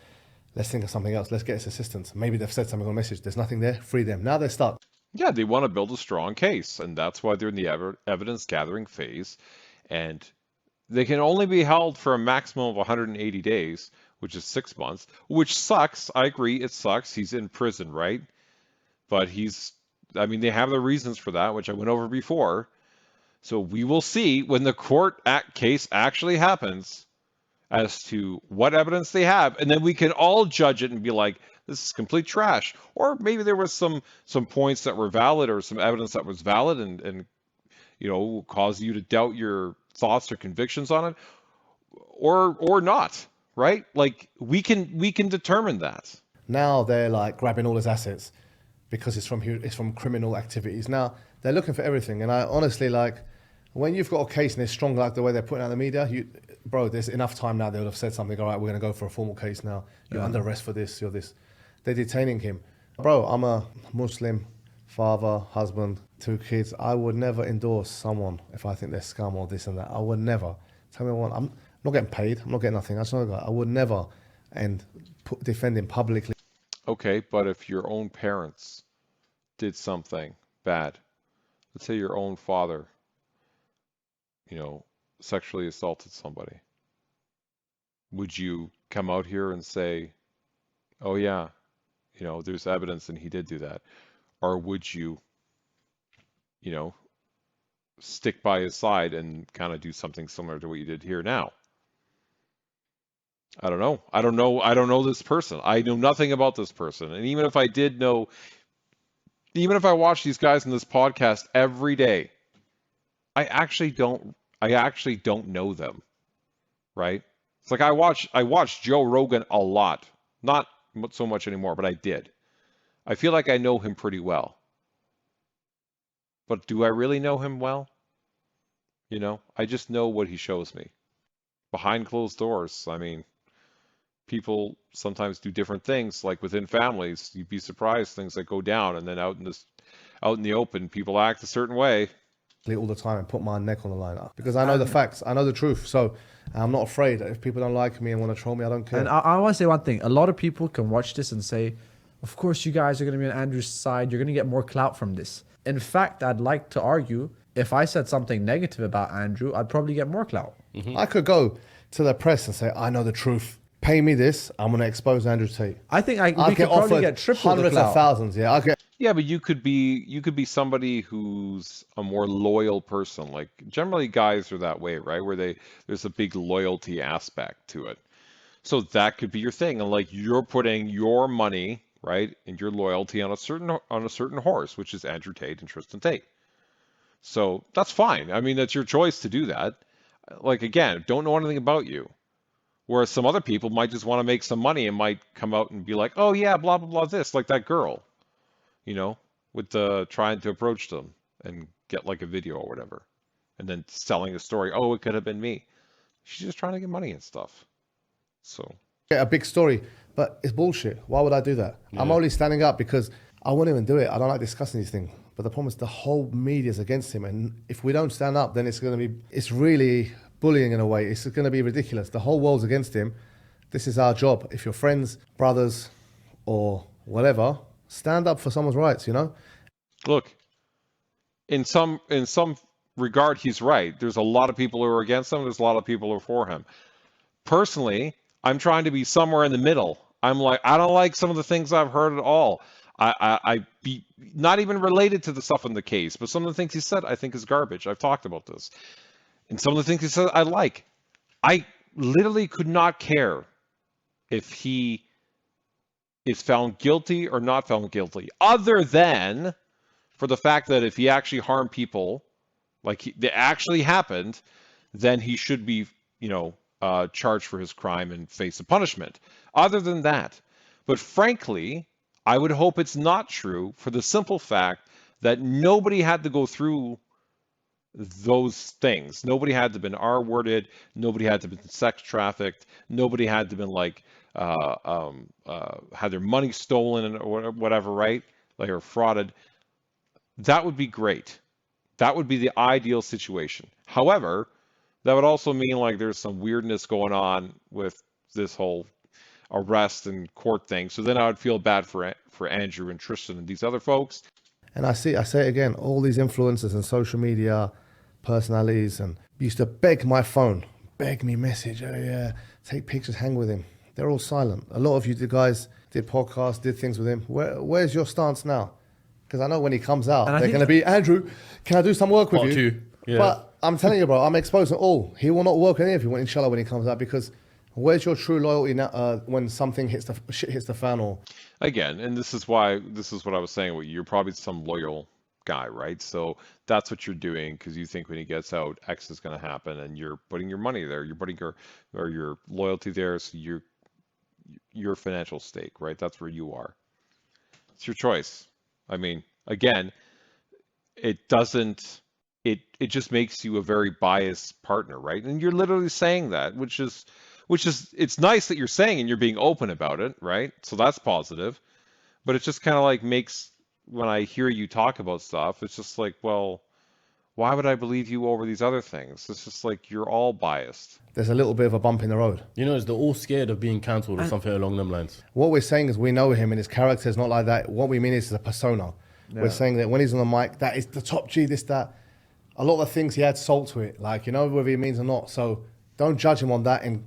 Let's think of something else. Let's get his assistance. Maybe they've said something on a message. There's nothing there. Free them. Now they're stuck. Yeah, they want to build a strong case, and that's why they're in the evidence gathering phase. And they can only be held for a maximum of 180 days, which is 6 months, which sucks. I agree, it sucks. He's in prison, right? But I mean, they have their reasons for that, which I went over before. So we will see when the court case actually happens as to what evidence they have, and then we can all judge it and be like, this is complete trash. Or maybe there was some points that were valid or some evidence that was valid and cause you to doubt your thoughts or convictions on it, or not, right? Like we can determine that. Now they're like grabbing all his assets because it's from criminal activities. Now they're looking for everything, and I honestly, like, when you've got a case and it's strong like the way they're putting out the media, bro, there's enough time now. They would have said something. All right, we're going to go for a formal case now. You're under arrest for this. You're this. They're detaining him. Bro, I'm a Muslim father, husband, 2 kids. I would never endorse someone if I think they're scum or this and that. I would never. Tell me what. I'm not getting paid. I'm not getting nothing. I would never defend him publicly. Okay, but if your own parents did something bad, let's say your own father, sexually assaulted somebody, would you come out here and say, oh yeah, there's evidence and he did do that? Or would you, stick by his side and kind of do something similar to what you did here now? I don't know. I don't know this person. I know nothing about this person. And even if I did know, even if I watch these guys in this podcast every day, I actually don't know them, right? It's like I watched Joe Rogan a lot, not so much anymore, but I did. I feel like I know him pretty well. But do I really know him well? I just know what he shows me. Behind closed doors, I mean, people sometimes do different things, like within families. You'd be surprised things that go down, and then out in the open, people act a certain way. All the time and put my neck on the line because I know the facts, I know the truth. So I'm not afraid. If people don't like me and want to troll me, I don't care. And I want to say one thing. A lot of people can watch this and say, of course you guys are going to be on Andrew's side. You're going to get more clout from this. In fact, I'd like to argue, if I said something negative about Andrew, I'd probably get more clout. Mm-hmm. I could go to the press and say, I know the truth. Pay me this. I'm going to expose Andrew Tate. I think we could probably get triple hundreds the clout. of thousands. Yeah, but you could be somebody who's a more loyal person. Like generally guys are that way, right? Where there's a big loyalty aspect to it. So that could be your thing. And like you're putting your money, right, and your loyalty on a certain horse, which is Andrew Tate and Tristan Tate. So that's fine. I mean, that's your choice to do that. Like again, don't know anything about you. Whereas some other people might just want to make some money and might come out and be like, oh yeah, blah, blah, blah, this, like that girl, with trying to approach them and get like a video or whatever. And then selling a story, oh, it could have been me. She's just trying to get money and stuff. So. Yeah, a big story, but it's bullshit. Why would I do that? Yeah. I'm only standing up because I won't even do it. I don't like discussing these things. But the problem is the whole media is against him. And if we don't stand up, then it's really bullying in a way. It's going to be ridiculous. The whole world's against him. This is our job. If you're friends, brothers, or whatever, stand up for someone's rights, Look, in some regard, he's right. There's a lot of people who are against him. There's a lot of people who are for him. Personally, I'm trying to be somewhere in the middle. I'm like, I don't like some of the things I've heard at all. I be not even related to the stuff in the case, but some of the things he said I think is garbage. I've talked about this. And some of the things he said I like. I literally could not care if he is found guilty or not found guilty, other than for the fact that if he actually harmed people, like that actually happened, then he should be, charged for his crime and face a punishment. Other than that. But frankly, I would hope it's not true for the simple fact that nobody had to go through those things. Nobody had to have been R-worded. Nobody had to have been sex trafficked. Nobody had to have been had their money stolen or whatever, right? Like, or frauded. That would be great. That would be the ideal situation. However, that would also mean like there's some weirdness going on with this whole arrest and court thing. So then I would feel bad for Andrew and Tristan and these other folks. And I say it again, all these influencers and social media personalities and used to beg my phone, beg me message, oh yeah, take pictures, hang with him. They're all silent. A lot of you guys did podcasts, did things with him. Where's your stance now? Because I know when he comes out, they're going to be, Andrew, can I do some work with Part you? two. Yeah. But I'm telling you, bro, I'm exposing all. He will not work with any of you, inshallah, when he comes out, because where's your true loyalty now when something shit hits the fan? Or Again, and this is what I was saying. You're probably some loyal guy, right? So that's what you're doing because you think when he gets out, X is going to happen, and you're putting your money there. You're putting your loyalty there. So your financial stake, right? That's where you are. It's your choice. I mean, again, it doesn't. It just makes you a very biased partner, right? And you're literally saying that, which is it's nice that you're saying and you're being open about it, right? So that's positive. But it just kind of like makes when I hear you talk about stuff, it's just like, well, why would I believe you over these other things? It's just like you're all biased. There's a little bit of a bump in the road. You know, they're all scared of being cancelled or something along them lines. What we're saying is we know him and his character is not like that. What we mean is a persona. Yeah. We're saying that when he's on the mic, that is the top G, this, that. A lot of the things he had salt to it, like, you know, whether he means or not. So don't judge him on that and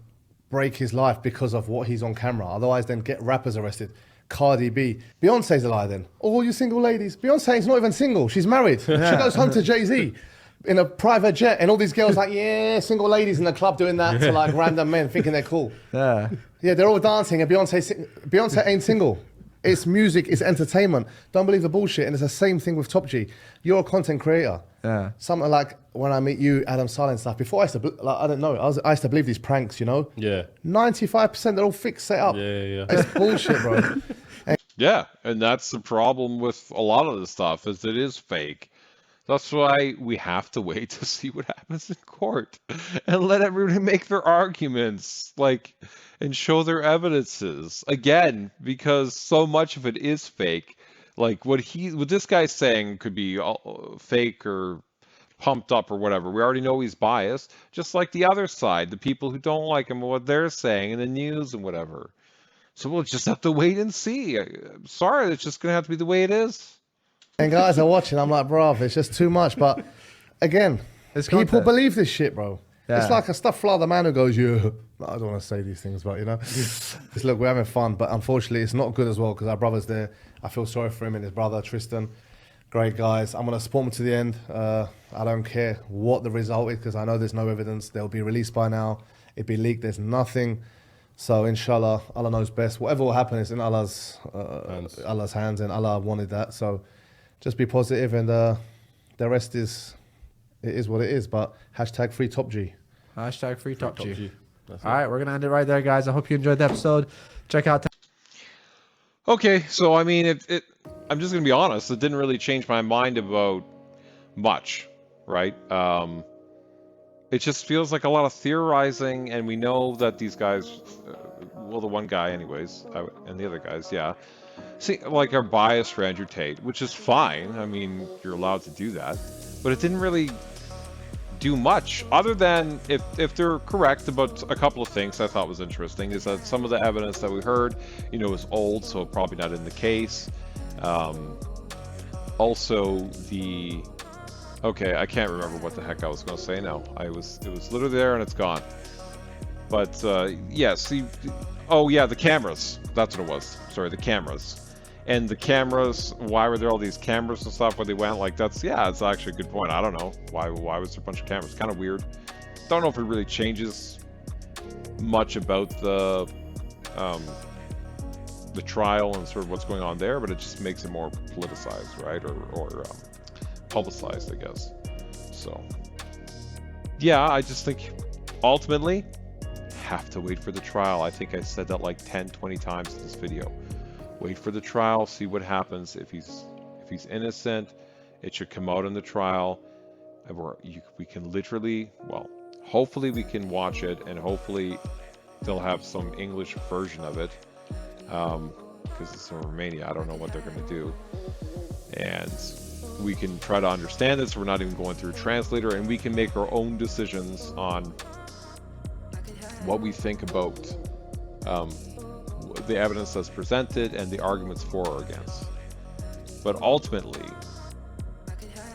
break his life because of what he's on camera. Otherwise, then get rappers arrested. Cardi B. Beyonce's a lie then. All you single ladies. Beyonce's not even single. She's married. Yeah. She goes home to Jay-Z in a private jet. And all these girls like, yeah, single ladies in the club doing that to like random men thinking they're cool. Yeah. Yeah, they're all dancing and Beyonce ain't single. It's music, it's entertainment. Don't believe the bullshit. And it's the same thing with Top G. You're a content creator. Yeah. Something like when I meet you, Adam Silent stuff. Before I used to, like, I don't know, I used to believe these pranks, you know? Yeah. 95% they're all fixed, set up. Yeah. It's bullshit, bro. Yeah, and that's the problem with a lot of the stuff is it is fake. That's why we have to wait to see what happens in court and let everybody make their arguments, like, and show their evidences again, because so much of it is fake. Like what this guy's saying could be fake or pumped up or whatever. We already know he's biased, just like the other side, the people who don't like him and what they're saying in the news and whatever. So we'll just have to wait and see. I'm sorry, it's just going to have to be the way it is. And guys are watching, I'm like, bro, it's just too much. But again, people believe this shit, bro. Yeah. It's like a stuff fly the man who goes, yeah. I don't want to say these things, but you know, just look, we're having fun. But unfortunately, it's not good as well because our brother's there. I feel sorry for him and his brother, Tristan. Great guys. I'm going to support them to the end. I don't care what the result is because I know there's no evidence. They'll be released by now. It'd be leaked. There's nothing. So inshallah, Allah knows best. Whatever will happen is in Allah's hands, and Allah wanted that. So just be positive, and the rest is what it is. But hashtag free Top G. Hashtag free Top G. All right, we're gonna end it right there, guys. I hope you enjoyed the episode. Check out. Okay, so I mean, I'm just gonna be honest. It didn't really change my mind about much, right? It just feels like a lot of theorizing, and we know that these guys, well, the one guy anyways, and the other guys, yeah, like are biased for Andrew Tate, which is fine. I mean, you're allowed to do that, but it didn't really do much other than if they're correct about a couple of things I thought was interesting is that some of the evidence that we heard, you know, is old, so probably not in the case. Also okay, I can't remember what the heck I was going to say now. It was literally there and it's gone. But yeah, see, oh yeah, the cameras. That's what it was. Sorry, the cameras. And the cameras, why were there all these cameras and stuff where they went? Like it's actually a good point. I don't know. Why was there a bunch of cameras? Kind of weird. Don't know if it really changes much about the trial and sort of what's going on there, but it just makes it more politicized, right? Or publicized, I guess. So yeah, I just think ultimately have to wait for the trial. I think I said that like 10-20 times in this video. Wait for the trial, see what happens. If he's innocent, it should come out in the trial, and we can literally, well, hopefully we can watch it, and hopefully they'll have some English version of it, because it's in Romania. I don't know what they're going to do, and we can try to understand this. We're not even going through a translator, and we can make our own decisions on what we think about the evidence that's presented and the arguments for or against. But ultimately,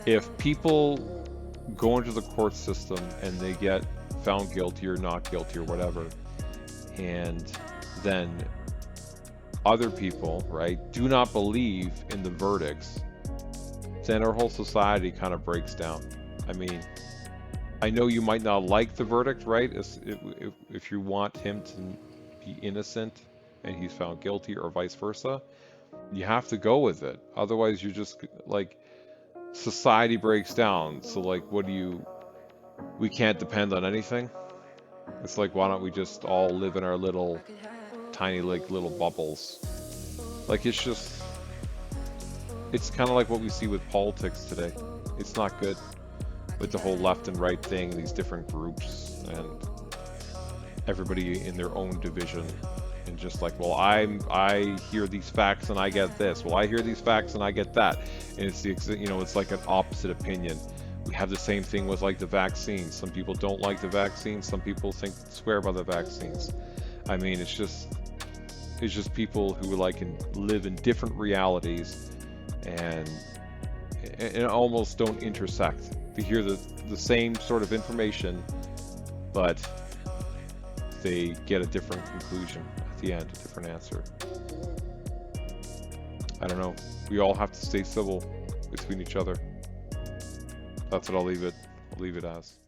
if people go into the court system and they get found guilty or not guilty or whatever, and then other people, right, do not believe in the verdicts, then our whole society kind of breaks down. I mean, I know you might not like the verdict, right? If you want him to be innocent and he's found guilty, or vice versa, you have to go with it. Otherwise, you're just like, society breaks down. So like, we can't depend on anything. It's like, why don't we just all live in our little tiny like little bubbles? Like, it's kind of like what we see with politics today. It's not good with the whole left and right thing, these different groups, and everybody in their own division, and just like, well, I hear these facts and I get this. Well, I hear these facts and I get that. And it's it's like an opposite opinion. We have the same thing with like the vaccines. Some people don't like the vaccines. Some people swear by the vaccines. I mean, it's just people who live in different realities and almost don't intersect. They hear the same sort of information, but they get a different conclusion at the end, a different answer. I don't know. We all have to stay civil between each other. That's what I'll leave it as.